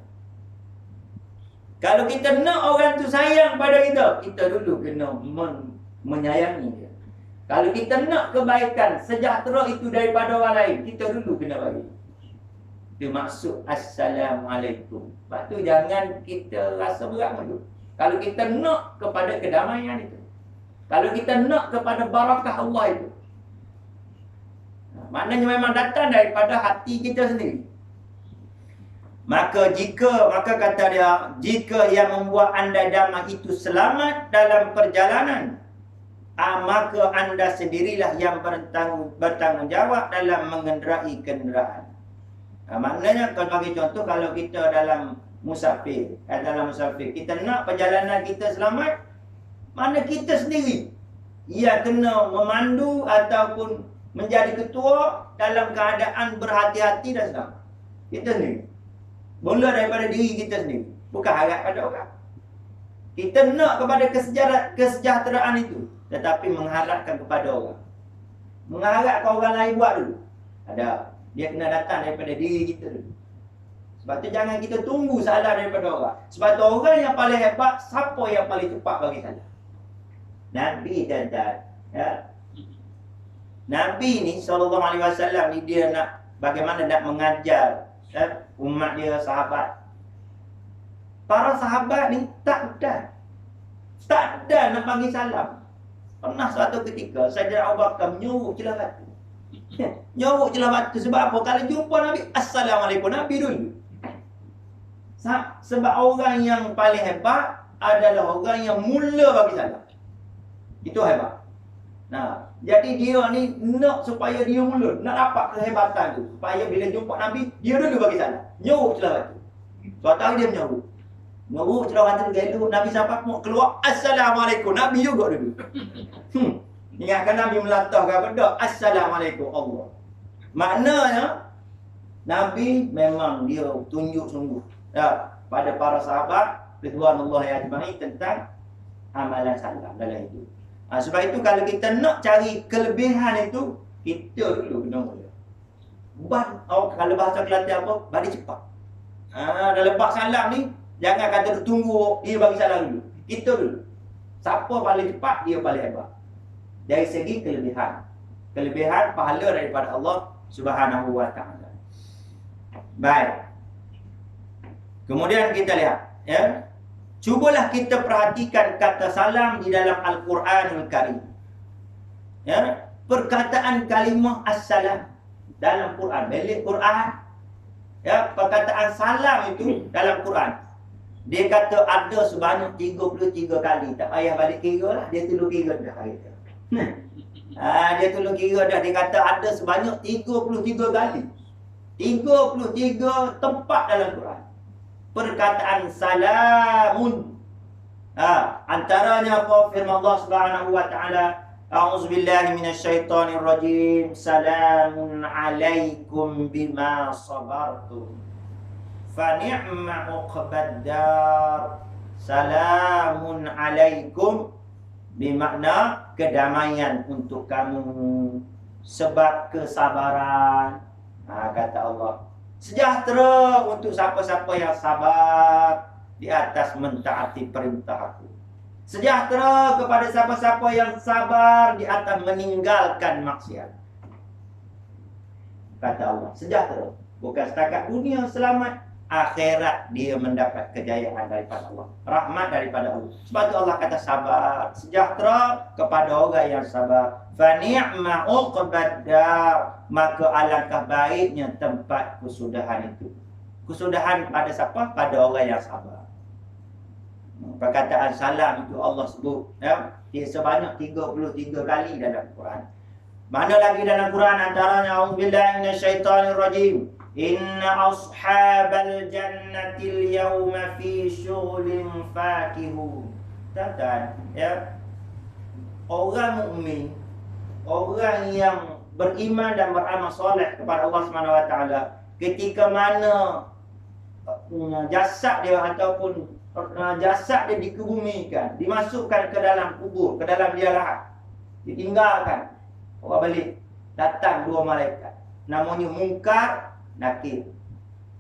Kalau kita nak orang tu sayang pada kita dulu kena menyayangi dia. Kalau kita nak kebaikan, sejahtera itu daripada orang lain, kita dulu kena bagi. Dia maksud Assalamualaikum. Lepas tu jangan kita rasa berat dulu. Kalau kita nak kepada kedamaian itu, kalau kita nak kepada barakah Allah itu, maknanya memang datang daripada hati kita sendiri. Maka kata dia, jika yang membuat anda damai itu selamat dalam perjalanan, maka anda sendirilah yang bertanggungjawab dalam mengendarai kenderaan. Maknanya kalau bagi contoh, kalau kita dalam musafir, kita nak perjalanan kita selamat, mana kita sendiri ia kena memandu ataupun menjadi ketua dalam keadaan berhati-hati dan selamat. Kita sendiri. Mula daripada diri kita sendiri, bukan harap pada orang. Kita nak kepada kesejahteraan itu, tetapi mengharapkan kepada orang. Mengharapkan orang lain buat dulu. Ada. Dia kena datang daripada diri kita dulu. Sebab tu jangan kita tunggu salah daripada orang. Sebab tu orang yang paling hebat, siapa yang paling cepat bagi salah? Nabi tuan-tuan. Ya. Nabi ni SAW ni dia nak bagaimana nak mengajar umat dia, sahabat. Para sahabat ni tak ada nak bagi salam. Pernah suatu ketika Sayyidina Abu Bakar menyuruh celah batu. Nyuruk celah batu. Sebab apa? Kalau jumpa Nabi, Assalamualaikum, Nabi dulu. Sebab orang yang paling hebat adalah orang yang mula bagi salam. Itu hebat. Nah, jadi dia ni nak supaya dia mula, nak dapat kehebatan tu, supaya bila jumpa Nabi, dia dulu bagi salam. Nyuruk celah batu. Suatu hari dia menyuruk. Nyuruk celah batu dulu, Nabi sampai mau keluar, Assalamualaikum, Nabi juga dulu. Ingatkan Nabi melatahkan benda, Assalamualaikum Allah. Maknanya Nabi memang dia tunjuk sungguh pada para sahabat ridwanullah ajmain tentang amalan salam dalam itu. Sebab itu kalau kita nak cari kelebihan itu, kita dulu kena mula. Kalau bahasa Kelantan apa? Bagi cepat. Dalam bab salam ni, jangan kata tunggu dia bagi salam dulu. Kita dulu. Siapa paling cepat, dia paling hebat. Dari segi kelebihan pahala daripada Allah Subhanahu wa taala. Baik. Kemudian kita lihat, ya. Cubalah kita perhatikan kata salam di dalam Al-Quranul Karim. Ya, perkataan kalimah assalam dalam Quran, balik Quran. Ya, perkataan salam itu dalam Quran. Dia kata ada sebanyak 33 kali. Tak payah balik kira lah, dia tulis kira dah kata. Dia tulis kira dah. Dia kata ada sebanyak 33 kali. 33 tempat dalam Quran perkataan salamun. Antaranya apa? Firman Allah Subhanahu wa taala, a'udzubillahi minasyaitonir rajim, salamun alaikum bima sabartum fa ni'ma uqbad dar. Salamun alaikum bermakna kedamaian untuk kamu sebab kesabaran. Kata Allah, sejahtera untuk siapa-siapa yang sabar di atas mentaati perintah aku. Sejahtera kepada siapa-siapa yang sabar di atas meninggalkan maksiat. Kata Allah, sejahtera. Bukan setakat dunia selamat, akhirat dia mendapat kejayaan daripada Allah, rahmat daripada Allah. Sebab tu Allah kata sabar, sejahtera kepada orang yang sabar. Fa ni'ma uqbad dar, maka alangkah baiknya tempat kesudahan itu. Kesudahan pada siapa? Pada orang yang sabar. Perkataan salam itu Allah sebut ya, dia sebanyak 33 kali dalam Quran. Mana lagi dalam Quran antaranya auzubillahi minasyaitonir rajim. Inna ashabal jannatil yawma fi syughlin fakihun. Tatan ya. Orang mukmin, orang yang beriman dan beramal soleh kepada Allah Subhanahu wa taala, ketika mana jasad dia ataupun jasad dia dikebumikan, dimasukkan ke dalam kubur, ke dalam dia lahat, ditinggalkan, orang balik, datang dua malaikat, namanya Munkar, Nakir.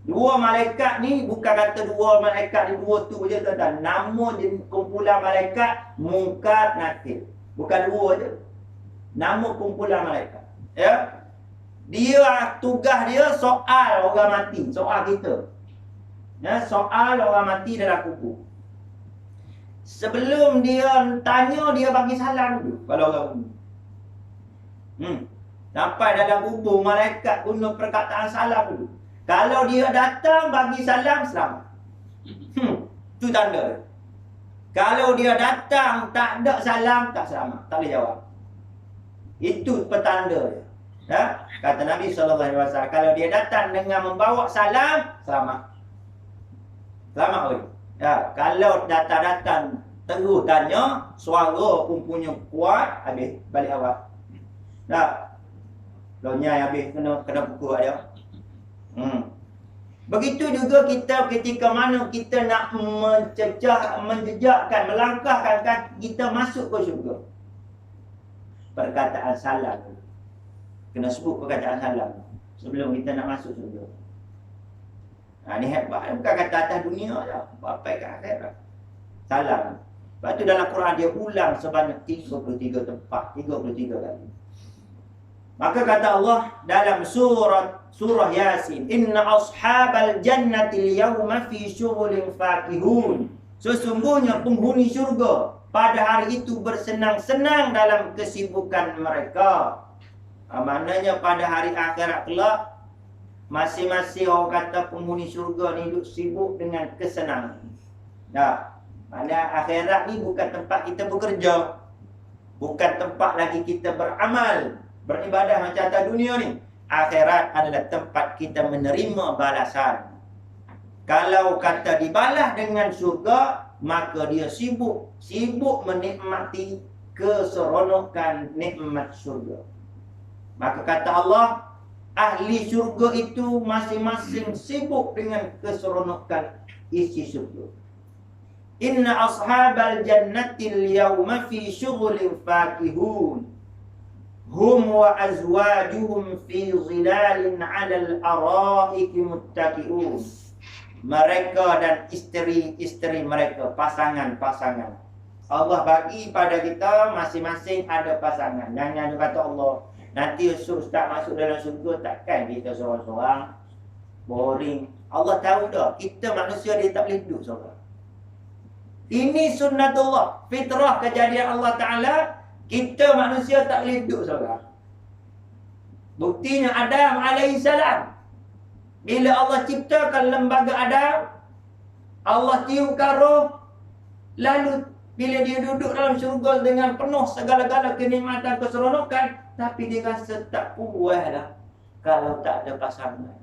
Dua malaikat ni bukan kata dua malaikat ni dua tu je, tuan-tuan. Nama je kumpulan malaikat Munkar, Nakir. Bukan dua je. Nama kumpulan malaikat. Ya. Dia tugas dia soal orang mati, soal kita. Ya, soal orang mati dalam kubur. Sebelum dia tanya, dia bagi salam dulu pada orang kubur. Sampai dalam kubur, malaikat guna perkataan salam dulu. Kalau dia datang bagi salam, selamat. Itu tanda. Kalau dia datang tak ada salam, tak selamat, tak boleh jawab. Itu petanda dia. Ya? Kata Nabi SAW, kalau dia datang dengan membawa salam, selamat. Selamat boleh. Ya, kalau datang-datang terus tanya, suara pun punya kuat, habis balik awal. Tak. Lonyai habis kena pukul dia. Begitu juga kita ketika mana kita nak menjejakkan, melangkahkan kaki kita masuk ke syurga. Perkataan salam. Kena sebut perkataan salam sebelum kita nak masuk syurga. Ni hebat. Bukan kata atas dunia je. Bapak kat akhirat. Salam. Lepas tu dalam Quran dia ulang sebanyak 33 tempat. 33 kali. Maka kata Allah dalam surah Yasin, Inna ashabal jannatil yawma fi syughlin fakihun. Sesungguhnya penghuni syurga pada hari itu bersenang-senang dalam kesibukan mereka. Maknanya pada hari akhirat kelak, masing-masing orang kata penghuni syurga ni duduk sibuk dengan kesenangan. Maknanya akhirat ni bukan tempat kita bekerja, bukan tempat lagi kita beramal, beribadah macam atas dunia ni. Akhirat adalah tempat kita menerima balasan. Kalau kata dibalas dengan syurga, maka dia sibuk menikmati keseronokan nikmat syurga. Maka kata Allah, ahli syurga itu masing-masing sibuk dengan keseronokan isi syurga. Inna ashabal jannatil yawma fi syughlin fakihun. Hum wa azwajuhum fi zilalin 'alal araiki muttaqi'un. Mereka dan isteri-isteri mereka, pasangan-pasangan. Allah bagi pada kita masing-masing ada pasangan. Jangan kata Allah, nanti ustaz masuk dalam syurga takkan kita seorang-seorang, boring. Allah tahu dah, kita manusia dia tak boleh duduk seorang. Ini sunnatullah, fitrah kejadian Allah Ta'ala. Kita manusia tak boleh duduk seorang. Buktinya Adam alaihissalam. Bila Allah ciptakan lembaga Adam, Allah tiupkan roh. Lalu bila dia duduk dalam syurga dengan penuh segala-gala kenikmatan, keseronokan, tapi dia rasa tak puas dah kalau tak ada pasangan.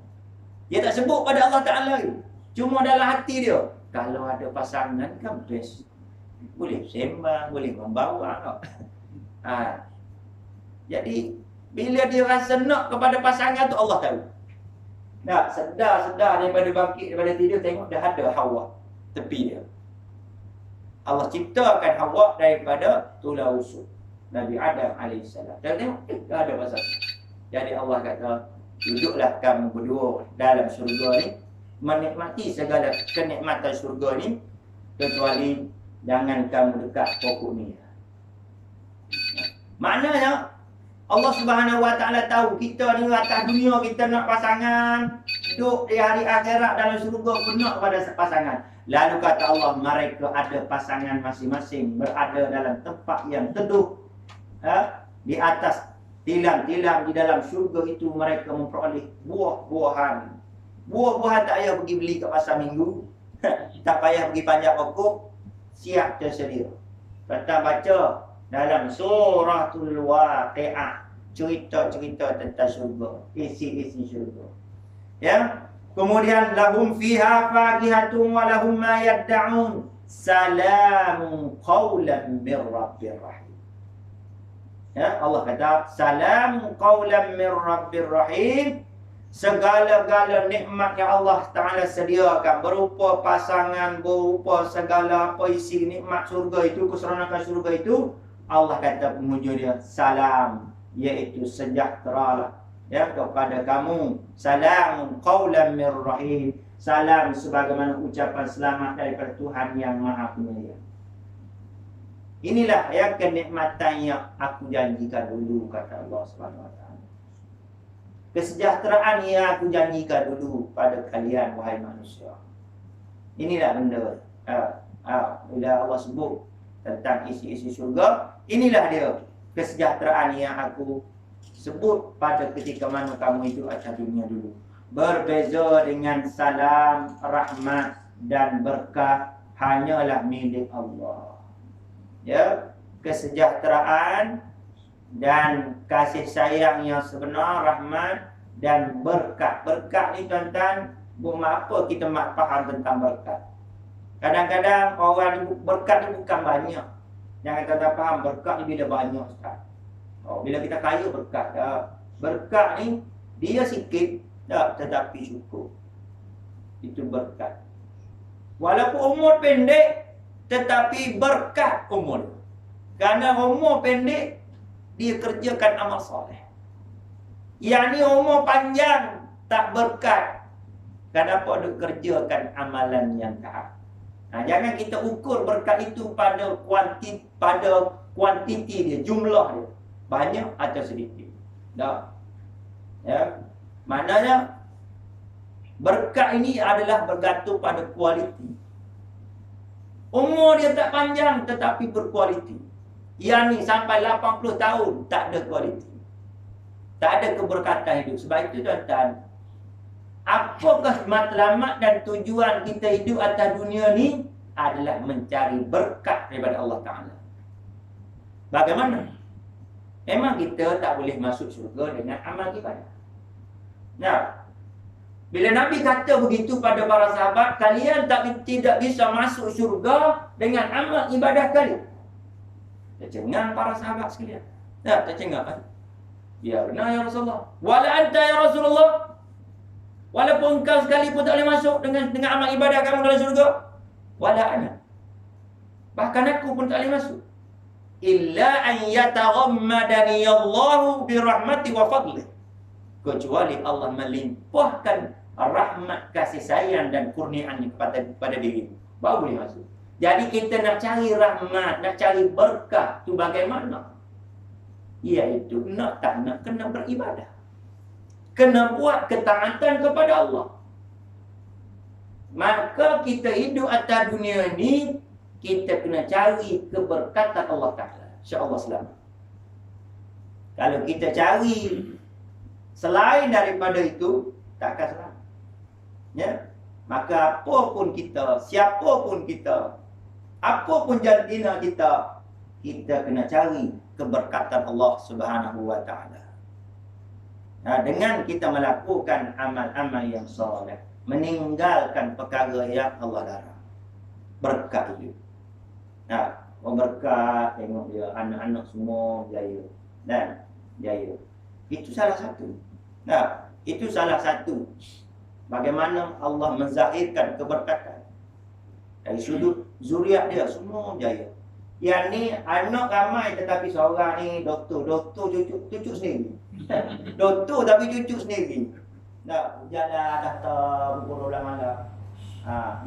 Dia tak sebut pada Allah Ta'ala. Cuma dalam hati dia, kalau ada pasangan kan best. Boleh sembang, boleh membawa. Jadi bila dia rasa nak kepada pasangan tu, Allah tahu. Sedar daripada bangkit daripada tidur, tengok dah ada Hawa tepi dia. Allah ciptakan Hawa daripada tulang rusuk Nabi Adam alaihissalam. Dan tengok dah ada pasangan. Jadi Allah kata, duduklah kamu berdua dalam syurga ni, menikmati segala kenikmatan syurga ni, kecuali jangan kamu dekat pokok ni. Maknanya Allah Subhanahu Wa Taala tahu kita ni atas dunia kita nak pasangan, hidup di hari akhirat dalam syurga penuh kepada pasangan. Lalu kata Allah, mereka ada pasangan masing-masing, berada dalam tempat yang teduh. Di atas tilam-tilam di dalam syurga itu mereka memperoleh buah-buahan. Buah-buahan tak payah pergi beli kat pasar minggu. Tak payah pergi panjat pokok. Siap tersedia. Kata baca dalam suratul Waqiah, cerita-cerita tentang syurga, isi-isi syurga. Ya. Kemudian lahum fiha faqihatun wa lahum ma yad'un. Salamun qawlan mir rabbir rahim. Ya, Allah kata salamun qawlan mir rabbir rahim. Segala-gala nikmat yang Allah Ta'ala sediakan, berupa pasangan, berupa segala apa isi nikmat surga itu, keseronokan surga itu, Allah kata penghujung dia salam, iaitu sejahteralah ya kepada kamu. Salamun qawlan mir rahim. Salam sebagaimana ucapan selamat daripada Tuhan yang Maha Penyayang. Inilah ya kenikmatan yang aku janjikan dulu, kata Allah Subhanahu Wa Taala. Kesejahteraan yang aku janjikan dulu pada kalian wahai manusia. Inilah benda. Bila Allah sebut tentang isi-isi syurga, inilah dia kesejahteraan yang aku sebut pada ketika mana kamu itu atas dunia dulu. Berbeza dengan salam, rahmat dan berkah hanyalah milik Allah. Ya, kesejahteraan dan kasih sayang yang sebenar, rahmat dan berkat. Berkat ni tuan-tuan, apa kita faham tentang berkat? Kadang-kadang orang berkat ni bukan banyak. Jangan kata faham berkat ni bila banyak, Ustaz. Bila kita kaya berkat dah. Berkat ni dia sikit dah, tetapi cukup. Itu berkat. Walaupun umur pendek, tetapi berkat umur. Kerana umur pendek, dia kerjakan amal soleh. Yang ni umur panjang, tak berkat. Kenapa dia kerjakan amalan yang taat? Jangan kita ukur berkat itu pada kuantiti dia, jumlah dia. Banyak atau sedikit. Tak. Ya. Maknanya berkat ini adalah bergantung pada kualiti. Umur dia tak panjang tetapi berkualiti. Yang ni sampai 80 tahun tak ada kualiti. Tak ada keberkatan hidup. Sebab itu tuan-tuan, apakah matlamat dan tujuan kita hidup atas dunia ni adalah mencari berkat daripada Allah Ta'ala. Bagaimana? Memang kita tak boleh masuk syurga dengan amal ibadah. Nah, bila Nabi kata begitu pada para sahabat, kalian tidak bisa masuk syurga dengan amal ibadah kalian. Tercengang para sahabat sekalian. Nah, tercengang kan? Ya benar ya Rasulullah. Wala anta ya Rasulullah. Walaupun engkau sekalipun tak boleh masuk dengan amal ibadah kamu dalam syurga. Wala ana. Bahkan aku pun tak boleh masuk. Illa an yataghammadani Allahu bi rahmati wa fadli. Kecuali Allah melimpahkan rahmat, kasih sayang dan kurniaannya kepada dirimu, baru boleh masuk. Jadi kita nak cari rahmat, nak cari berkah tu bagaimana? Iaitu nak tak nak kena beribadah. Kena buat ketaatan kepada Allah. Maka kita hidup atas dunia ni, kita kena cari keberkatan Allah Ta'ala. InsyaAllah selamat. Kalau kita cari selain daripada itu, takkan selamat. Ya? Maka apapun kita, siapapun kita, apapun jantina kita, kita kena cari keberkatan Allah Subhanahu Wa Ta'ala. Dengan kita melakukan amal-amal yang soleh, meninggalkan perkara yang Allah larang. Berkat itu. Berkat, tengok dia anak-anak semua jaya dan jaya. Itu salah satu. Itu salah satu. Bagaimana Allah menzahirkan keberkatan. Dari sudut zuriat dia semua jaya. Yang ni anak ramai tetapi seorang ni doktor cucu sendiri. Doktor tapi cucu sendiri. Jalan datang berbulan malam.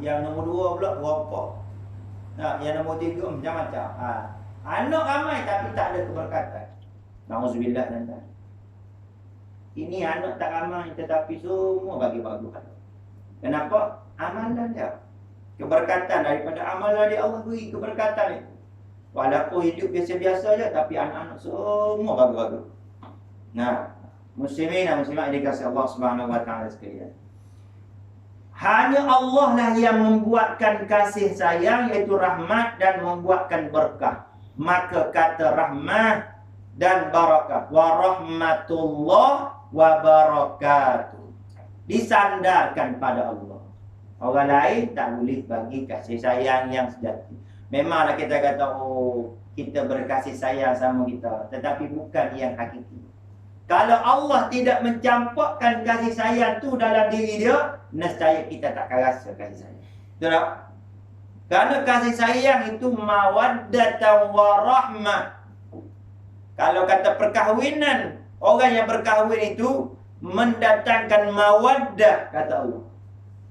Yang nombor 2 pula berapa? Yang nombor 3 macam-macam. Anak ramai tapi tak ada keberkatan. Nauzubillah dan Ini anak tak ramai tetapi semua bagi-bagi pahala. Kenapa? Amalan dia. Keberkatan daripada amalan dia, Allah beri keberkatan itu. Walaupun hidup biasa-biasa je, tapi anak-anak semua bagi-bagi. Nah, muslimin dan muslimat dikasihi Allah Subhanahu wa taala sekalian. Hanya Allah lah yang membuatkan kasih sayang, iaitu rahmat, dan membuatkan berkah. Maka kata rahmat dan barakah, wa rahmatullah wa barakatuh, disandarkan pada Allah. Orang lain tak boleh bagi kasih sayang yang sejati. Memanglah kita kata, oh, kita berkasih sayang sama kita, tetapi bukan yang hakiki. Kalau Allah tidak mencampakkan kasih sayang tu dalam diri dia, nescaya kita tak akan rasa kasih sayang. Betul tak? Kerana kasih sayang itu mawaddatan wa rahmah. Kalau kata perkahwinan, orang yang berkahwin itu mendatangkan mawaddah, kata Allah.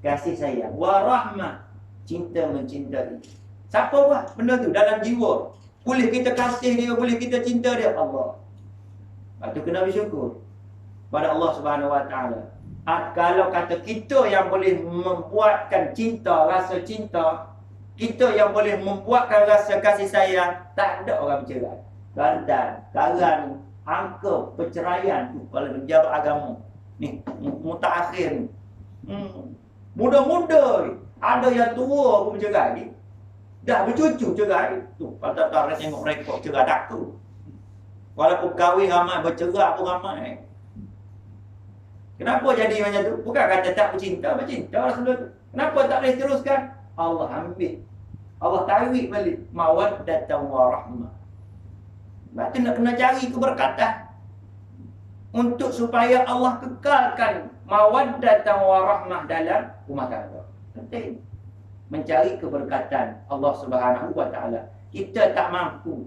Kasih sayang, wa rahmah, cinta mencintai. Siapa buat benda tu dalam jiwa? Boleh kita kasih dia, boleh kita cinta dia, Allah. Lepas tu kena bersyukur pada Allah Subhanahu wa taala. Kalau kata kita yang boleh membuatkan cinta, rasa cinta, kita yang boleh membuatkan rasa kasih sayang, tak ada orang bercerai. Gantan, sekarang angka perceraian tu kalau pejabat agama ni mutakhir ni. Muda-muda ada yang tua pun bercerai ni. Dah bercucu cerai tu. Kalau tak tahu tengok rekod cerai takut. Walaupun kahwin ramai, bercerai pun ramai. Kenapa jadi macam tu? Bukan kata tak bercinta, bercinta lah sebelum tu. Kenapa tak boleh teruskan? Allah ambil. Allah tarik balik. Mawaddatan wa rahmah. Sebab tu nak kena cari keberkatan. Untuk supaya Allah kekalkan mawaddatan wa rahmah dalam rumah tangga. Penting. Mencari keberkatan Allah Subhanahu wa taala. Kita tak mampu.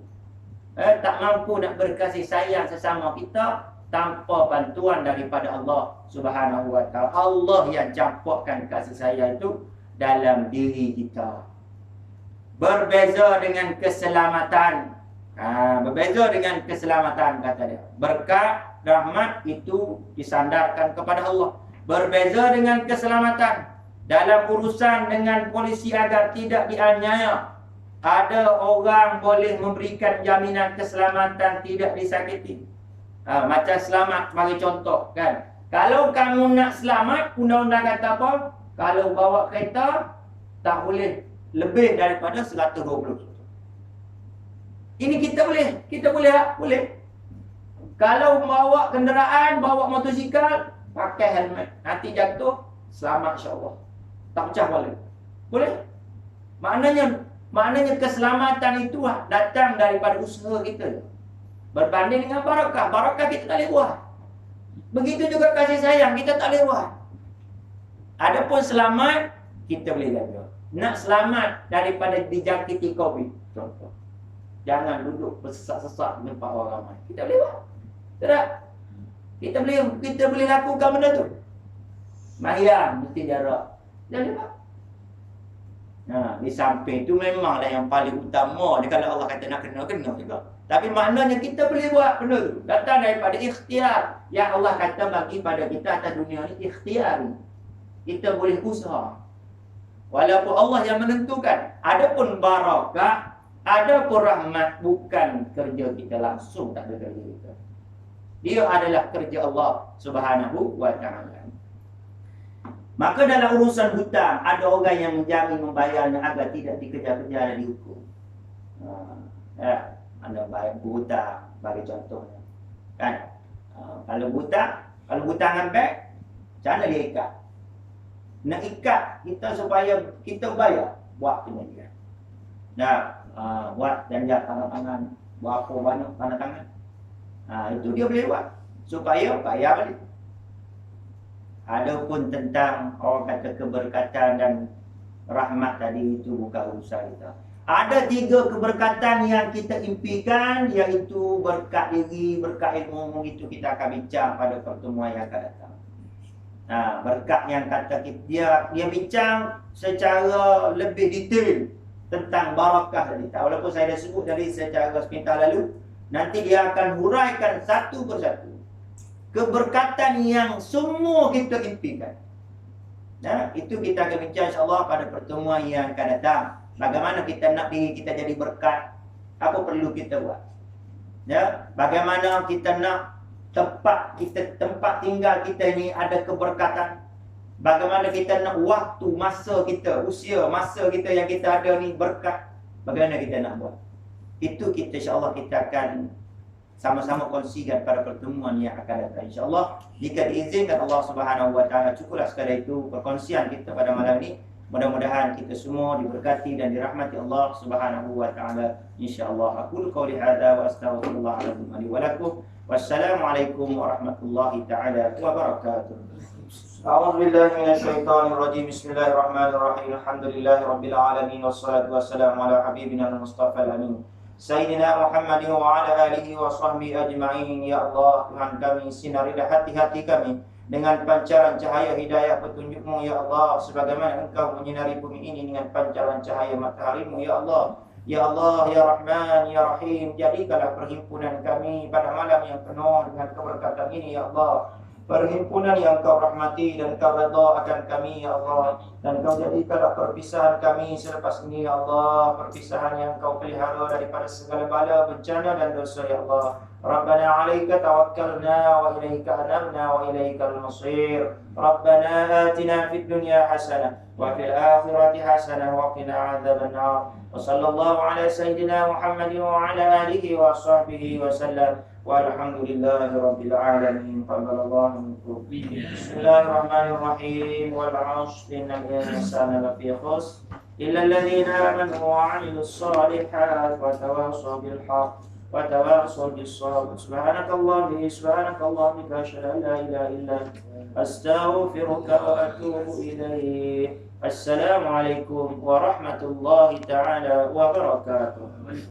Tak mampu nak berkasih sayang sesama kita tanpa bantuan daripada Allah Subhanahu wa taala. Allah yang campurkan kasih sayang itu dalam diri kita. Berbeza dengan keselamatan. Berbeza dengan keselamatan, kata dia. Berkat, rahmat itu disandarkan kepada Allah. Berbeza dengan keselamatan. Dalam urusan dengan polisi agar tidak dianiaya. Ada orang boleh memberikan jaminan keselamatan tidak disakiti. Macam selamat sebagai contoh kan. Kalau kamu nak selamat, undang-undang kata apa? Kalau bawa kereta tak boleh lebih daripada 120. Ini kita boleh tak? Boleh. Kalau bawa kenderaan, bawa motosikal, pakai helmet. Nanti jatuh, selamat insya-Allah. Tak pecah balik. Boleh? Maknanya keselamatan itu datang daripada usaha kita. Berbanding dengan barakah. Barakah kita tak boleh buat. Begitu juga kasih sayang, kita tak boleh buat. Adapun selamat, kita boleh jaga. Nak selamat daripada dijangkiti COVID, contoh. Jangan duduk bersesak-sesak di tempat orang ramai. Kita boleh buat. Tak? Kita boleh lakukan benda tu. Mayang mesti jarak. Kita boleh buat. Di samping tu memanglah yang paling utama dia, kalau Allah kata nak kena juga. Tapi maknanya kita boleh buat benda tu. Datang daripada ikhtiar yang Allah kata bagi pada kita atas dunia ni, ikhtiar. Kita boleh usaha. Walaupun Allah yang menentukan. Adapun barakah, adapun rahmat, bukan kerja kita langsung, tak ada kerja kita. Dia adalah kerja Allah Subhanahu wa taala. Maka dalam urusan hutang, ada orang yang menjamin membayarnya agar tidak dikejar-kejar dan dihukum. Anda bayar hutang, bagi contohnya. Kan? Kalau hutang dengan bank, macam mana dia ikat? Nak ikat kita supaya kita bayar, buat penyajian. Buat janjat tanda tangan, berapa banyak tanda tangan. Itu dia boleh buat supaya bayar balik. Adapun tentang orang kata keberkatan dan rahmat tadi, itu bukan urusan kita. Ada 3 keberkatan yang kita impikan, iaitu berkat diri, berkat ilmu. Itu kita akan bincang pada pertemuan yang akan datang. Berkat yang kata dia bincang secara lebih detail tentang barakah tadi. Walaupun saya dah sebut tadi secara sepintas lalu, nanti dia akan huraikan satu persatu. keberkatan yang semua kita impikan. Nah, itu kita akan bincang insya-Allah pada pertemuan yang akan datang. Bagaimana kita nak diri kita jadi berkat? Apa perlu kita buat? Ya, bagaimana kita nak tempat tinggal kita ini ada keberkatan? Bagaimana kita nak waktu, masa kita, usia, masa kita yang kita ada ni berkat? Bagaimana kita nak buat? Itu kita insya-Allah kita akan sama-sama kongsikan pada pertemuan yang akan datang insya-Allah. Jika diizinkan Allah Subhanahu wa taala, cukuplah sekadar itu perkongsian kita pada malam ini. Mudah-mudahan kita semua diberkati dan dirahmati Allah Subhanahu wa taala insyaallah. Aqulu qouli hadza wa astaghfirullah li wa lakum. Wassalamualaikum warahmatullahi taala wabarakatuh. A'udzu billahi minasyaitonir rajim. Bismillahirrahmanirrahim. Alhamdulillahirabbil alamin wassalatu wassalamu ala habibina al-mustafa al-amin. Sayyidina Muhammadin wa ala alihi wa sahbihi ajma'in. Ya Allah, Tuhan kami, sinarilah hati-hati kami dengan pancaran cahaya hidayah petunjuk-Mu ya Allah, sebagaimana Engkau menyinari bumi ini dengan pancaran cahaya matahari-Mu ya Allah. Ya Allah, ya Rahman, ya Rahim, jadikanlah perhimpunan kami pada malam yang penuh dengan keberkatan ini ya Allah. Perhimpunan yang Kau rahmati dan Kau redha akan kami ya Allah. Dan Kau jadikanlah perpisahan kami selepas ini ya Allah, perpisahan yang Kau pelihara daripada segala bala, bencana dan dosa ya Allah. Rabbana 'alaika tawakkalna wa ilaika anabna wa ilaikal masir. Rabbana atina fid dunya hasanah wa fil akhirati hasanah wa qina 'adzabannar. Wa sallallahu ala sayyidina Muhammadin wa ala alihi wa sahbihi wa sallam. Walhamdulillahi rabbil alamin. Taqabbalallahu minkum. Bismillahirrahmanirrahim. Wal 'asri innal insana lafi khusr illa alladhina amanu wa 'amilus shalihat wa tawassaw bil haqq wa tawassaw bis sabr. Subhanakallahumma subhanakallahumma asyhadu an la ilaha illa anta astaghfiruka wa atubu ilaik. Assalamualaikum warahmatullahi taala wabarakatuh.